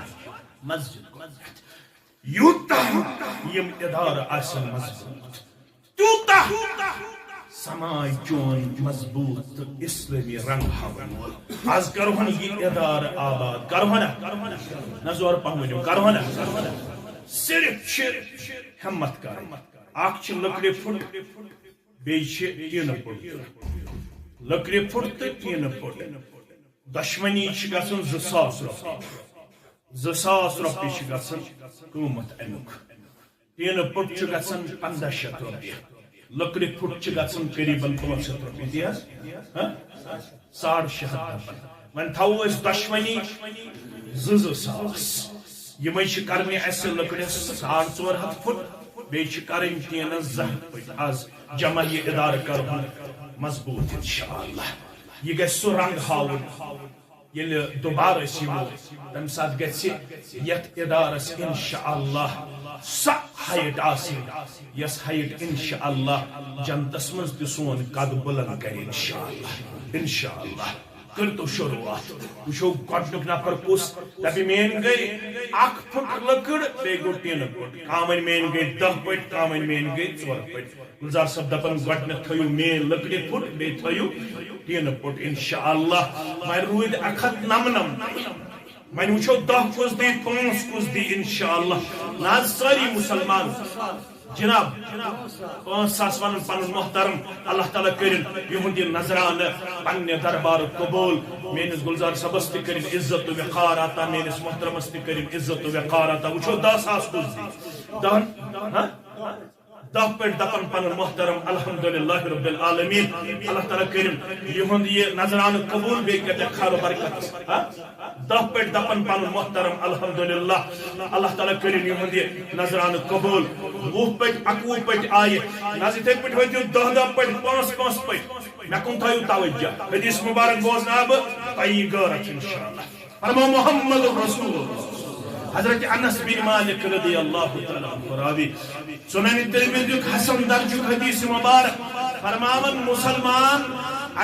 مسجد گوڑنیت یوتا یم ادار آسن مضبوط تیوتا سماج چون مضبوط اسلامی رنگ ہاون آز کرہن یہ ادار آباد کرہن نظور پہنو کرہن صرف ہمت کریں اخ لکڑ پھٹ بیچ تین پھٹ لکڑ پھٹ تو تین پھٹ دشمنی گھن 2000 روپیے 2000 روپیے گھن قیمت امیک تین پھٹ گھن 1500 روپیے لکڑ پھٹ گھن قریباً 500 روپیے دیس 650 ون تھو اس دشمنی 2000 یمے کرنے اس لکڑس 450 پھٹ بیچ کریں تین 2 پھٹ آز جمع یہ ادارہ کرہن مضبوط انشاءاللہ یہ گژھِ سُہ رنگ ہاوُن ییٚلہِ دوبارٕ أسۍ یِمو تمہِ ساتہٕ گژھِ یتھ ادارس انشاءاللہ سۄ ہایٹ آسٕنۍ یس ہایٹ انشاءاللہ جنتس منٛز تہِ سون قد بلند کرِ انشاءاللہ کرتو شروعات وچھو گۄڈنیُک نفر کُس دپہِ مین گٔے 1 پھٹ لٔکٕر بیٚیہِ گوٚو 3 پھٹ کامن مین گٔے 10 پھٹ کامن مین گٔے 4 پھٹ گلزار صاحب دپن گۄڈنیٚتھ تھٲیِو مین لٔکرِ پھٹ بیٚیہِ تھٲیِو 3 پھٹ انشاءاللہ وۄنۍ روٗدۍ 199 وۄنۍ وٕچھو 10 کُس دی 5 کُس دی انشاءاللہ نہ حظ سٲری مُسلمان جناب 5,000 ون پن محترم اللہ تعالیٰ کرن یہند یہ نظرانہ پنہ دربار قبول میس گلزار صبس تہ کرن عزت و وقار عطا میس محترمس تہ کرن عزت و وقار عطا وچھو 10,000 کُس دی 10 پہ دپن پن محترم الحمدللہ رب العالمین اللہ تعالیٰ کرن یہند یہ نظرانہ قبول بے کتے خیر و برکت 10 پہ دپن پن محترم الحمدللہ اللہ تعالیٰ کرن یہند یہ نظرانہ قبول 20 پہ 21 پہ آئے ناز اتھے پہ ہوئی 10 پہ 5 پہ میں کن تھایو توجہ حدیث مبارک بوزنا اب تائی غیرت انشاءاللہ فرما محمد رسول اللہ حضرت انس بن مالک رضی اللہ تعالیٰ عنہ راوی سنن ترمذی حسن درج حدیث مبارک فرماون مسلمان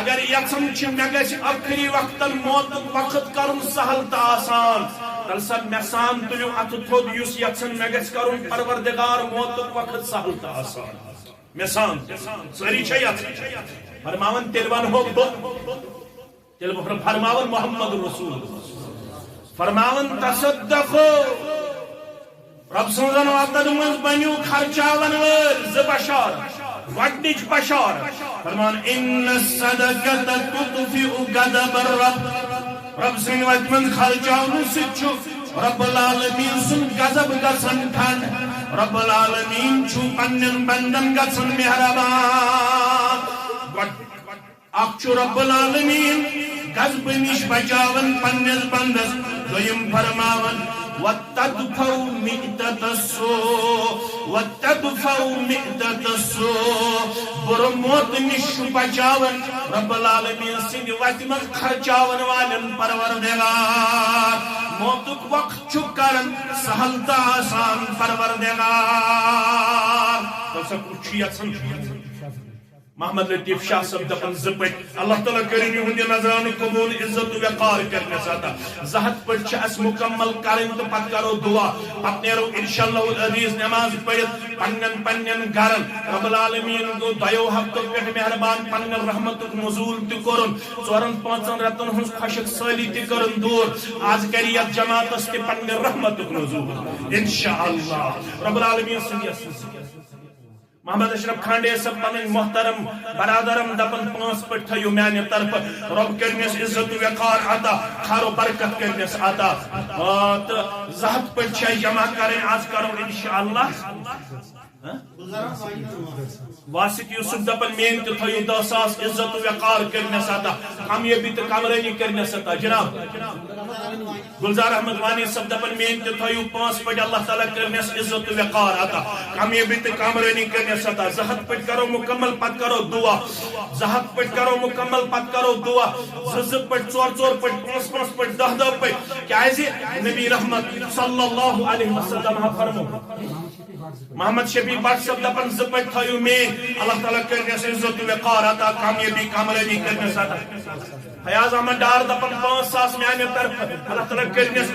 اگر یژھان چھ مے گژھِ آخری وقتن موت وقت کرن سہل تہ آسان تل سب مے سان تُلِو اتھ تھوٚد یُس یژھان مے گژھِ کرن پروردگار موت وقت سہل تہ آسان مے سان سٲری چھا یژھان فرماون تیٚلہِ ونہو بہٕ تیٚلہِ بہٕ فرماون محمد رسول فرماون تصدقو رب سنزن وقتن منز بنیو خرچاون ول 2 بشار گۄڈنِچ بشار فرمان ان الصدقة تطفئ غضب الرب رب سن وقت منز خرچاون سۭتۍ چھُ رب العالمین سُنٛد غضب گژھان ٹھنڈٕ رب العالمین چھُ پننٮ۪ن بندن گژھان مہربان اکھ چھُ رب العالمین غضب نش بچاون پننس بندس دوٚیِم فرماون وَتَدْفَوْ مِئْتَةَ السُّوءِ وَتَدْفَوْ مِئْتَةَ السُّوءِ برو موت نش بچاون رب العالمین سند وتہ من خرچاون والن پروردگار موتک وقت چھ کرن سہل تو آسان پروردگار محمد لطیف شاہ صاحب دپن زپٹ اللہ تعالیٰ کرن یہند نظران قبول عزت وقار کرنس عطا زہت پٹ اس مکمل کرن تو پت کرو دعا پت نیرو انشاءاللہ العزیز نماز پڑھت پنن گرن رب العالمین گو دیو ہفتوں پہ مہربان پنن رحمت نزول تہ کرن 4-5 رتن ہنس خشک سالی تہ کرن دور آج کری یت جماعت تہ پنن رحمت نزول انشاءاللہ رب العالمین سنیس محمد اشرف کھانڈے صاحب پنن محترم برادرم دپن 5 پٹ تھیو میانہ طرف رب کرنس عزت وقار عطا خیر و برکت کرنس عطا زہت پٹ چھ جمع کریں آج کرو انشاءاللہ واسق یوسف دپن مین تہ تھیو 10,000 عزت وقار کرنس عطا کامیابی تہ کامرانی کرنس عطا جناب گلزار احمد وانی صاحب دپن مین تہ تھیو 5 پٹ اللہ تعالیٰ کرنس عزت وقار عطا کامیابی تہ کامرانی کرنس عطا زہت پٹ کرو مکمل پت کرو دعا زہت پٹ کرو مکمل پت کرو دعا 2 پٹ 4 پٹ 5 پٹ 10 پٹ کیازِ نبی رحمت صلی اللہ علیہ وسلم فرمو محمد شفیع بٹ صاحب دپن 2 پٹ تھیو مین اللہ تعالیٰ کرنس عزت وقار عطا کامیابی کامرانی کرنس عطا فیاض احمد ڈار دپن 5,000 میانہ طرف اللہ تعالیٰ کرنس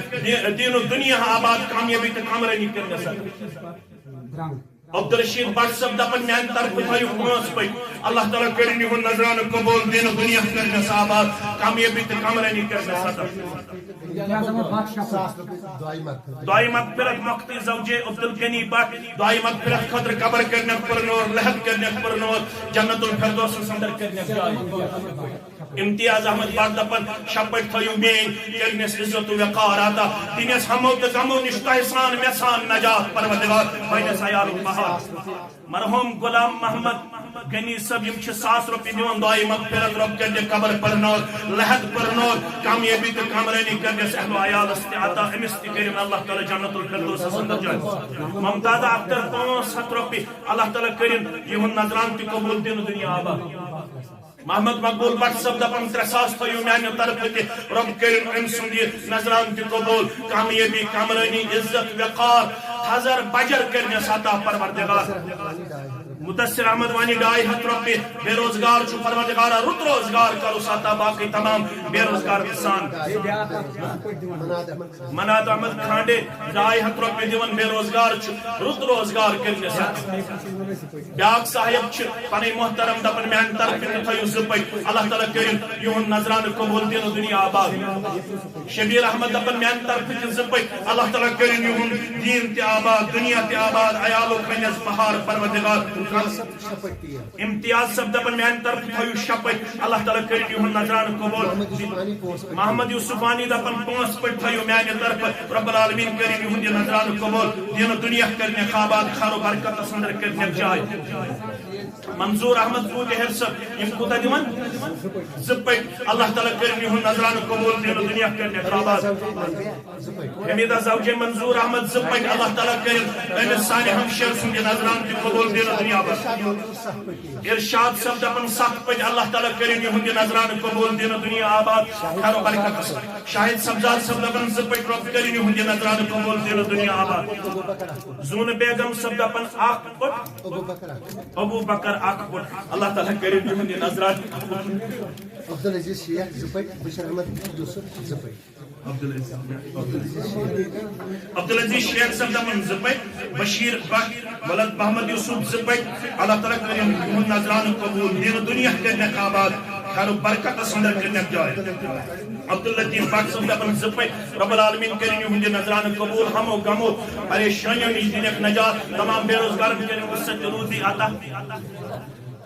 دین و دنیا آباد کامیابی تہ کامرانی کرنس عطا عبدالرشید بٹ صاحب دپن میانہ طرف تھیو 5 پٹ اللہ تعالیٰ کرن یہن نظران قبول دین و دنیا کرنس آباد کامیابی تہ کامرانی کرنس عطا دعائی مغفرت مقتی زوجے عبدالغنی بٹ دعائی مغفرت خطر قبر کرنک پرنور لحد کرنک پرنور جنت الفردوس سندر کرنک جائے امتیاز احمد بٹ دپن 6 پٹ تھیو مین کرنس عزت وقار عطا دینس ہمو تہ غمو نش تحسان میسان نجات پروردگار بینس عیال بہار مرحوم غلام محمد غنی صاحب یم 1,000 روپیہ دیوان دعائی مغفرت رب کرنے قبر پرنور لحد پرنور کامیابی تہ کامرانی کرنس اہل و عیالس تہ عطا امس تہ کرن اللہ تعالیٰ جنت الفردوس اندر جائے ممتاز اختر 500 روپیہ اللہ تعالیٰ کرن یہن نظران تہ قبول دین دنیا آباد محمد مقبول بٹ صاحب دپن 3,000 تھیو میانہ طرف تہ رب کرن ام سند نظران تہ قبول کامیابی کامرانی عزت وقار حضر بجر کرنس عطا پروردگار مدثر احمد وانی 250 روپیہ بے روزگار چھو پروردگار رت روزگار کرو عطا باقی تمام بے روزگار انسان مناد احمد کھانڈے 250 روپیہ دیون بے روزگار چھو رت روزگار کرنس بیاق صاحب چھ پنی محترم دپن میان طرف تھیو 2 پٹ اللہ تعالیٰ کرن یہن نظران قبول دین دنیا آباد شبیر احمد دپن میان طرف 2 پٹ اللہ تعالیٰ کرن یہن دین تہ آباد دنیا تہ آباد عیالو کنس بہار پروردگار امتیاز صاحب دپن میان طرف تھیو 6 پٹ اللہ تعالیٰ کرن یہن نظران قبول محمد یوسف وانی دپن 5 پٹ تھیو میان طرف رب العالمین کرن یہن نظران قبول دین دنیا کرنے آباد خیر و برکت اندر کرنے جائے منظور احمد فوٹہر صاحب یم کوتا دیوان 2 پٹ اللہ تعالیٰ کرن یہن نظران قبول دین دنیا کرنے آباد حمیدہ زوجہ منظور احمد 2 پٹ اللہ تعالیٰ کرن امس سانہ ہمشیر سند نظران تہ قبول دین دنیا آباد ارشاد صاحب دپن 7 پٹ اللہ تعالیٰ کرن یہن نظران قبول دین دنیا آباد خیر و برکت شاہد سبزاد صاحب دپن 2 پٹ رب کرن یہن نظران قبول دین دنیا آباد زون بیگم صاحب دپن 1 پٹ ابو بکر 1 پٹ اللہ تعالیٰ کرن یہن نظران عبدالعزیز شیخ 2 پٹ بشیر احمد یوسف 2 پٹ عبدالعزیز شیخ صاحب دپن 2 پٹ بشیر بٹ ولد محمد یوسف 2 پٹ اللہ تعالیٰ کرن یہن نظران قبول دین دنیا کرنے آباد خیر و برکت اندر کرنے جائے عبداللطیف بٹ صاحب دپن 2 پٹ رب العالمین کرن یہن نظران قبول ہمو غمو پریشانیوں نش دینک نجات تمام بے روزگارن کرن وسعت روزی عطا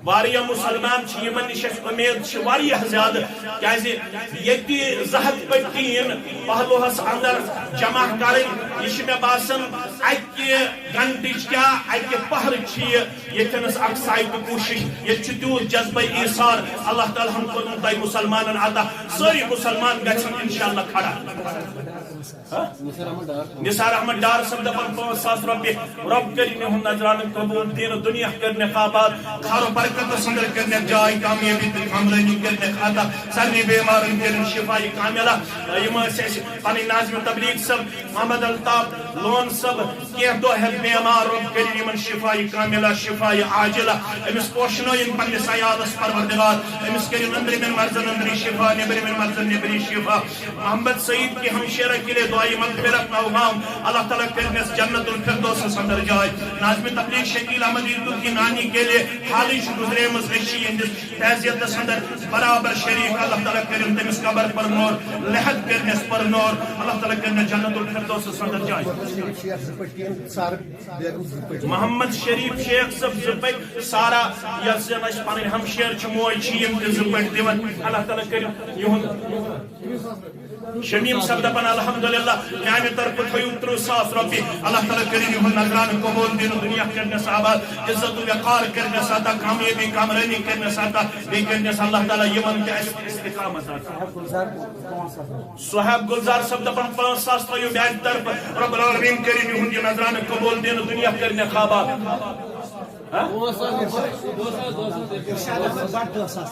واریاہ مسلمان چھ یمن نش امید چھ واریاہ زیادہ کیازِ یتی زہت پٹین پہلوہس اندر جمع کرن یہ چھ مے باسان اکہ گھنٹچ کیا اکہ پہر یتنس اک سائٹ کوشش یہ تیوت جذبہ ایثار اللہ تعالیٰ ہم کو تہ مسلمان عطا ساری مسلمان گھن انشاءاللہ کھڑا نثار احمد ڈار صاحب دپان 5,000 روپیہ رب کرن ہن نظرانہ قبول دین دنیا کرنے آباد خیر و برکت سندر کرنے جائے کامیابی تو کامرانی کرنے عطا سارے بیمارن کرن شفاء کاملہ یم پن ناظم تبلیغ صاحب محمد الطاف لون صاحب کی دہ بیمار رب کرن یمن شفاء کاملہ شفاء عاجلہ امس پوشنوین پنس عیادس پروردگار امس کرن اندرمن مرضن اندری شفاء نیبرمن مرضن نیبری شفاء محمد سعید کی ہمشیرہ کے لیے دعائی مغفرت نوغام اللہ تعالیٰ کرنے جنت الفردوس سندر جائے ناظم تبلیغ شکیل احمد عیدو کی نانی کے لیے حالی گزرے مزرشی اندس فیضیت سندر برابر شریف اللہ تعالیٰ کرنے تمس قبر پر نور لحد کرنے پر نور اللہ تعالیٰ کرنے جنت الفردوس سندر جائے محمد شریف شیخ صاحب زپٹ سارا یسن اس پن ہمشیر چموئی چیم زپٹ دیون اللہ تعالیٰ کرنے شمیم صاحب دپان الحمدللہ میانہ طرف تھیو 30,000 روپیہ اللہ تعالیٰ کرن یہن نظران قبول دین دنیا کرنے آباد عزت و وقار کرنے عطا کامیابی کامرانی کرنے عطا بی کرنے اللہ تعالیٰ یمن کے استقامت عطا صحاب گلزار صاحب دپان 5,000 تھیو میانہ طرف رب العالمین کرن یہن نظران قبول دین دنیا کرنے آباد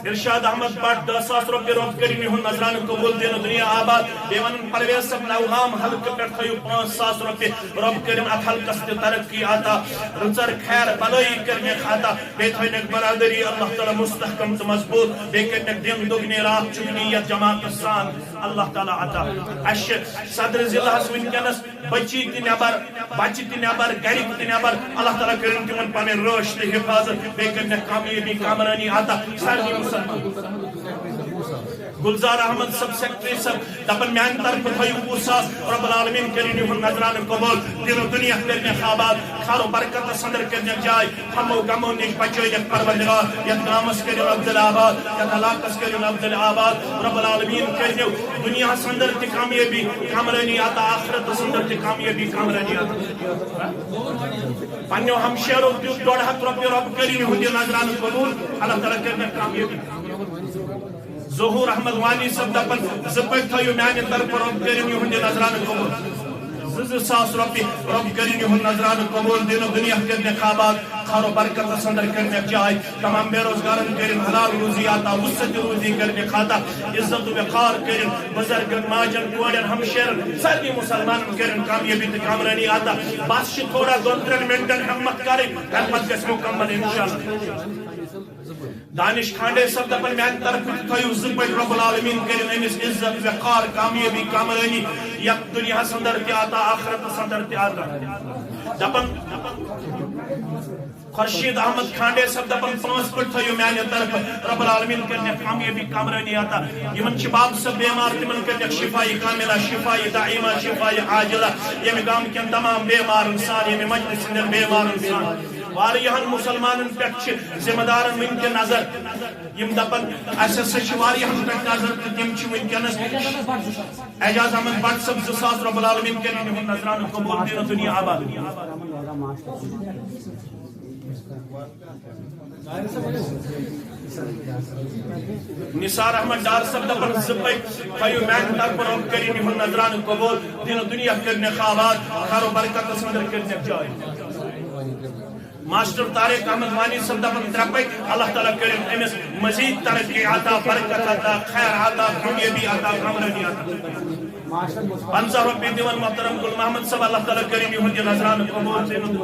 ارشاد احمد بٹ 10,000 روپیہ رب کرن یہن نظران قبول دین دنیا آباد بیون پرویز صاحب نوغام حلقہ پہ تھیو 5,000 روپیہ رب کرن ات حلقس تہ ترقی عطا رزر خیر بلائی کرنے عطا بی تھینک برادری اللہ تعالیٰ مستحکم تو مضبوط بی کرنک دن دگنی رات چکنیت جماعت سان اللہ تعالیٰ عطا اش صدر ضلع ونکس بچی تہ نبر بچہ تہ نبر گرک تہ نبر اللہ تعالیٰ کرن تمن پن روش تہ حفاظت بی کرنک کامیابی کامرانی عطا سارے مسلمان گلزار احمد سب سیکٹری صاحب دپن میان طرف تھیو 20,000 رب العالمین کرن یہن نظران قبول دین دنیا کرنے آباد خیر و برکت سندر کرنے جائے ہمو غمو نش بچائنک پروردگار یت گامس کرن عبدالآباد یت علاقس کرن عبدالآباد رب العالمین کرن دنیا سندر تہ کامیابی کامرانی عطا آخرت سندر تہ کامیابی کامرانی عطا پنو ہمشیرو دیت 1.5 روپیہ رب کرن یہن نظران قبول اللہ تعالیٰ کرنے کامیابی ظہور احمد وانی صاحب دپن زپٹ تھیو میانہ طرف رب کرن یہن نظران قبول 2,000 روپیہ رب کرن یہن نظران قبول دین دنیا کرنے آباد خیر و برکت سندر کرنے جائے تمام بے روزگارن کرن حلال روزی عطا وسعت روزی کرنے عطا عزت و وقار کرن بزرگن ماجن کوڑن ہمشیرن سارے مسلمانن کرن کامیابی تہ کامرانی عطا بس تھوڑا 2-3 منٹن ہمت کریں خدمت گژھِ مکمل انشاءاللہ دانش کھانڈے صاحب دپن میانہ طرف تھیو زپٹ رب العالمین کرن امس عزت وقار کامیابی کامرانی یک دنیا سندر تہ عطا آخرت سندر تہ عطا دپن خورشید احمد کھانڈے صاحب دپن 5 پٹ تھیو میانہ طرف رب العالمین کرنے کامیابی کامرانی عطا یمن شباب سب بیمار تمن کرنے شفاء کاملہ شفاء دائمہ شفاء عاجلہ یم گام کن تمام بیمار انسان یم مجلس اندر بیمار انسان واریہن مسلمانن پہ ذمہ دارن ونکن نظر یم دپن اس واریہن پہ نظر تم ونکس اعجاز احمد بٹ صاحب 2,000 رب العالمین کرن یہن نظران قبول دین دنیا آباد نثار احمد ڈار صاحب دپن زپٹ تھیو میانہ طرف رب کرن یہن نظران قبول دین دنیا کرنے آباد خیر و برکت سندر کرنے جائے ماسٹر طارق احمد وانی صاحب دپن 3 پٹ اللہ تعالیٰ کرن امس مزید ترقی عطا برکت عطا خیر عطا کامیابی عطا کامرانی عطا 50 روپیہ دیون محترم گل محمد صاحب اللہ تعالیٰ کرن یہن نظران قبول دین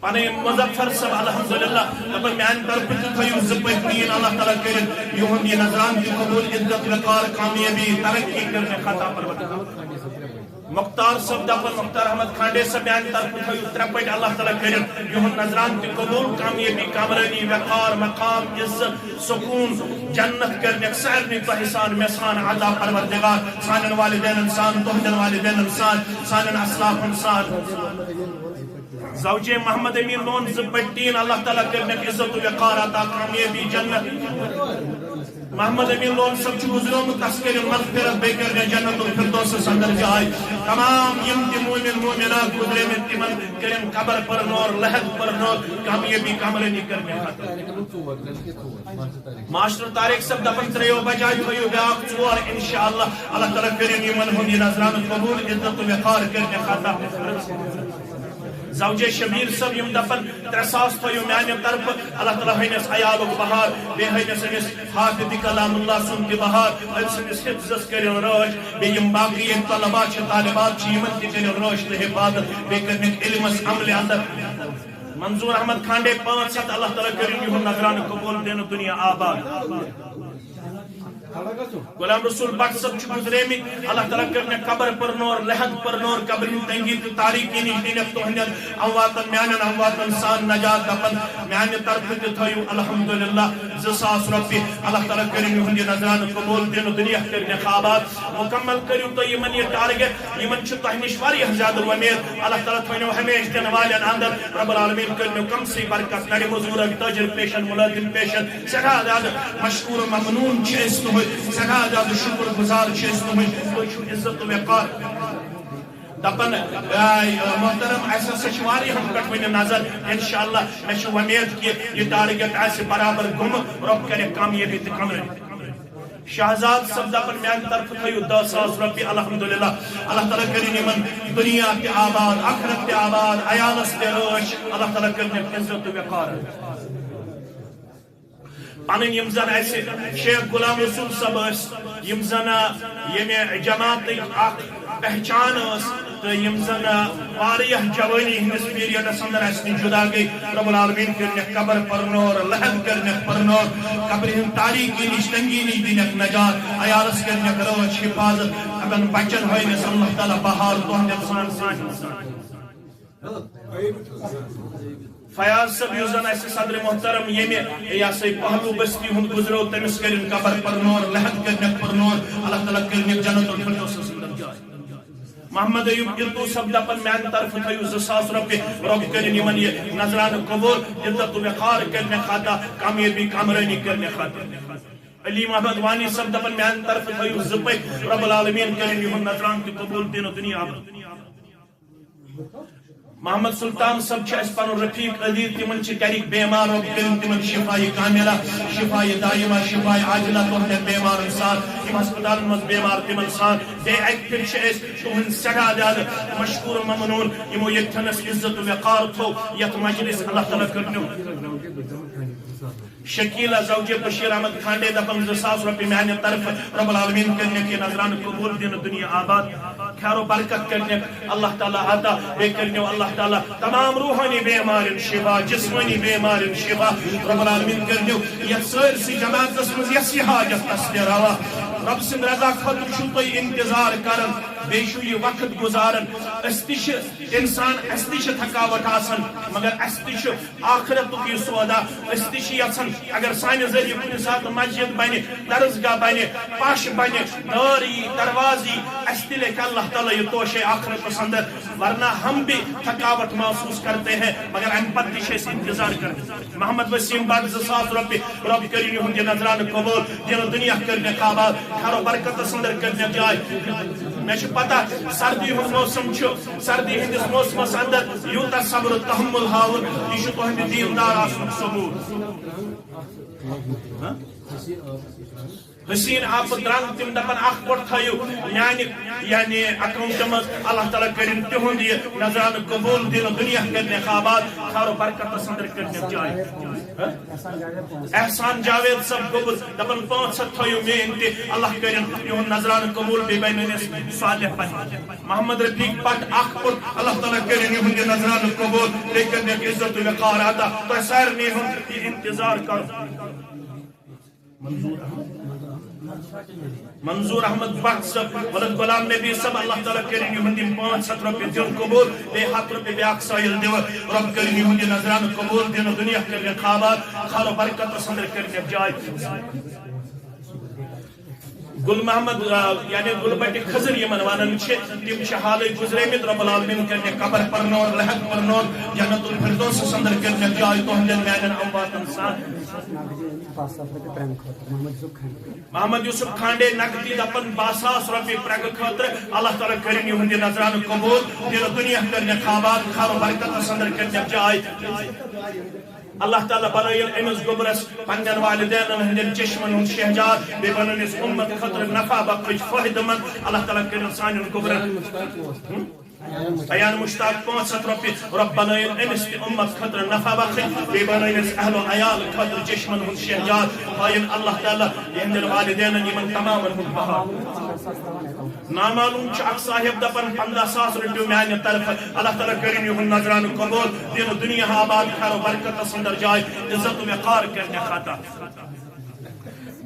پنے مظفر صاحب الحمدللہ دپن میانہ طرف تھیو زپٹ دین اللہ تعالیٰ کرن یہن نظران قبول عزت وقار کامیابی ترقی کرنے عطا پروردگار مختار صاحب دپن مختار احمد کھانڈے صاحب میانہ طرف تھیو 3 پٹ اللہ تعالیٰ کرن یہن نظران قبول کامیابی کامرانی وقار مقام عزت سکون جنت کرنے سارے بحسان میسان عطا پروردگار سانن والدین انسان تہدن والدین انسان سانن اسلاف انسان زوجہ محمد امین لون زبٹین اللہ تعالیٰ کرنے عزت و وقار عطا کامیابی جنت محمد امین لون سب چھ گزرومت تس کرن مغفرت بے کرنے جنت الفردوس اندر جائے تمام یم تہ مومن مومنات گزریمت تمن کرن قبر پر نور لحد پر نور کامیابی کامرانی کرنے معاشر طارق صاحب دپن 3 بجائے تھو بیاکھ 4 انشاءاللہ اللہ تعالیٰ کرن یمن ہند نظران قبول عزت و وقار کرنے خاطر زوجہ شبیر صاحب یم دپن 300 تھو میانہ طرف اللہ تعالیٰ ہینس عیالک بہار بے ہینس امس حافظ کلام اللہ سن تہ بہار امس حفظس کرن رٲچھ بے یم باقی طلبا چھ طالبات چھ یمن تہ کرن رٲچھ تہ حفاظت بے کرن علمس عمل اندر منظور احمد کھانڈے 500 اللہ تعالیٰ کرن یہن نظران قبول دین دنیا آباد غلام رسول بٹ صاحب چھ گزریمی اللہ تعالیٰ کرنے قبر پر نور لحد پر نور قبر تنگی تاریکی نش دینک تہندین امواتن میانن امواتن سان نجات دپن میانہ طرف تہ تھیو الحمدللہ 2,000 رۄپیہِ اللہ تعالیٰ کرن یہند نظران قبول دین دنیا کرنے خوابات مکمل کریو تو یمن یہ ٹارگیٹ یمن چھ تہ نش واریاہ زیادہ ومید اللہ تعالیٰ تھونو ہمیشہ دین والین اندر رب العالمین کرنو کم سی برکت نڑ مزورن تاجر پیشن ملازم پیشن سٹھا زیادہ مشکور ممنون چھ سٹھا زیادہ شکر گزار تھی عزت و وقار دپن محترم ایسا ہم پہ ون نظر انشاءاللہ میں امید کہ یہ ٹارگیٹ آسہ برابر گم رب کرے کامیابی تو کمرانی شہزاد صاحب دپن میان طرف تھیو 10,000 رۄپیہِ الحمدللہ اللہ تعالیٰ کرن یمن دنیا تہ آباد آخرت تہ آباد عیالس تہ رٲچھ اللہ تعالیٰ کرن عزت و وقار پن یم زن ایسے شیخ غلام رسول صاحب یم زن یمہ جماعت اخ پہچان تو یم زن واریاہ جوانی ہندس پیریڈس اندر اس جدا گئی رب العالمین کرنے قبر پر نور لحد کرنے پر نور قبر ہند تاریکی نش تنگی نش دینک نجات عیالس کرنے رٲچھ حفاظت اگن بچن ہوئنس اللہ تعالیٰ بہار تہندین سان فیاض صاحب یس زن اس صدر محترم یمہ یہ سا پہلو بستی ہند گزرو تمس کرن قبر پر نور لحد کرن پر نور اللہ تعالیٰ کرن جنت الفردوس اندر جائے محمد ایوب گلتو صاحب دپن میان طرف تھیو 2,000 رۄپیہِ رب کرن یمن یہ نظران قبول عزت و وقار کرنے خاطر کامیابی کامرانی کرنے خاطر علی محمد وانی صاحب دپن میان طرف تھیو 2 رب العالمین کرن یہن نظران قبول دین دنیا محمد سلطان صاحب چھ اس پن رفیق عزیز تمن چھ گرک بیمار رب کرن تمن شفای کاملہ شفای دائمہ شفای عاجلہ تہندین بیمارن سان یم ہسپتالن مز بیمار تمن سان بے اک پھر چھ اس تہند سٹھا زیادہ مشکور ممنون یمو یتھنس عزت و وقار تھو یت مجلس اللہ تعالیٰ کرنو شکیلہ زوجہ بشیر احمد کھانڈے دپن 2,000 رۄپیہِ میانہ طرف رب العالمین کرنے کے نظران قبول دین دنیا آباد خیر و برکت کرنے اللہ تعالیٰ عطا بے کرنے اللہ تعالیٰ تمام روحانی بیمار شفا جسمانی بیمار شفا رب العالمین کرنے یہ سرسی جماعت مز یس حاجت تصویر روا رب سند رضا خاطر چھو تھی انتظار کرن بے چھو یہ وقت گزارن اس تہ انسان اس تہ تھکاوٹ آسان مگر اس تہ آخرت یہ سودا اس تہ یژھان اگر سانہ ذریعہ کن سات مسجد بنہ درسگاہ بنہ پش بنہ داری دروازی اس تہ لکھ اللہ تعالیٰ یہ توشے آخرت پسندر ورنہ ہم بھی تھکاوٹ محسوس کرتے ہیں مگر ام پتہ تہ انتظار کرتے محمد وسیم بٹ 2,000 رۄپیہِ رب کرن یہند یہ نظران قبول دین دنیا کرنے خوابات خیر و برکت اندر کرنے جائے میں پتہ سردی ہند موسم سردی ہندس موسمس اندر یوتہ صبر تحمل ہاون یہ تہند دیندار آسن ثبوت حسین آپ درنگ تم دپن اخ پٹ تھیو یعنی اکاؤنٹ مز اللہ تعالیٰ کرن تہند یہ نظران قبول دین دنیا کرنے خوابات خیر و برکت اندر کرنے جائے احسان جاوید صاحب قبول دپن 500 تھیو مین تہ اللہ کرن یہن نظران قبول بے بینس صالح پن محمد رفیق بٹ اخ پٹ اللہ تعالیٰ کرن یہن نظران قبول بے کرنے عزت و وقار عطا تو سارنی ہند انتظار کرو منظور احمد بٹ صاحب ولد غلام نبی صاحب اللہ تعالیٰ کرن یہند 500 رۄپیہِ دین قبول بے 100 رۄپیہِ بیاکھ سایل دیو رب کرن یہند نظران قبول دین دنیا کرنے خوابات خیر و برکت اندر کرنے جائے گل محمد یعنی گل بٹ خضر یمن ونان تم حال گزریمت رب العالمین کرنے قبر پرنور لحق پرنور جنت الفردوس اندر کرنے جائے تہندین میانن امواتن سان محمد یوسف کھانڈے نقدی دپن 20,000 روپیے پرگ خاطر اللہ تعالیٰ کرن یہند نظران قبول دل دنیا کرنے خوابات خیر و برکت اندر کرنے جائے اللہ تعالیٰ بنائن امس گبرس پنجن والدین ہندین چشمن ہند شہجاد بے بنائن اس امت خطر نفع بخش فائدہ مند اللہ تعالیٰ کرن سانن گبرس بیان مشتاق 500 روپیے رب بنائن امس امت خطر نفع بخش بے بنائن اس اہل و عیال خطر چشمن ہند شہجاد خائن اللہ تعالیٰ ہندین والدین یمن تمام ہند بہا نامعلوم اک صاحب دپن 15,000 روپیے میانہ طرف اللہ تعالیٰ کرن یہند نظران قبول دین دنیا آباد خیر و برکت اندر جائے عزت و وقار کرنے خاطر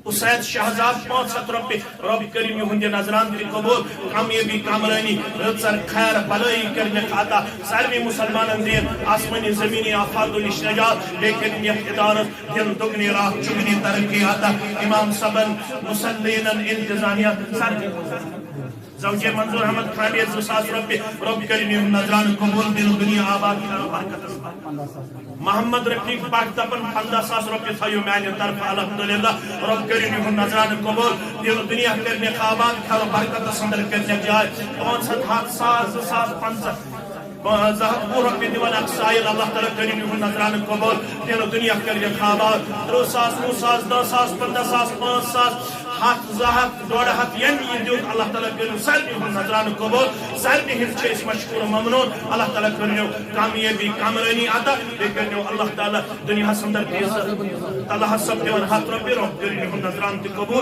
اسید شہزاد 500 روپیے رب کریم یہند نظران تہ قبول کامیابی کامرانی رزر خیر بلائی کرنے خاطر سارے مسلمان دین آسمانی زمینی آفات نش نجات لیکن یہ ادارت دن دگنی راہ چگنی ترقی آتا امام صبن مسلین انتظامیہ زوجہ منظور احمد کھانڈے 2,000 روپیے رب کریم یہند نظران قبول دل دنیا آباد خیر و برکت محمد رفیق پاک دپن 15,000 روپیے تھایو میانہ طرف الحمدللہ رب کریم یہند نظران قبول دل دنیا کرنے خوابات خیر و برکت اندر کرنے جائے 500 2,050 زہر روپیے دیوان اک سائل اللہ تعالیٰ کریم یہند نظران قبول دل دنیا کرنے خوابات 3,000 9,000 10,000 15,000 5,000 ہاتھ زہت ڈوڑ ہاتھ یہ دیوت اللہ تعالیٰ کرو سارے ہند نظران قبول سارے ہند مشکور و ممنون اللہ تعالیٰ کرو کامیابی کامرانی عطا کرو اللہ تعالیٰ دنیا اندر تیز اللہ سب دیوان ہاتھ روپیے رب کرو ہند نظران قبول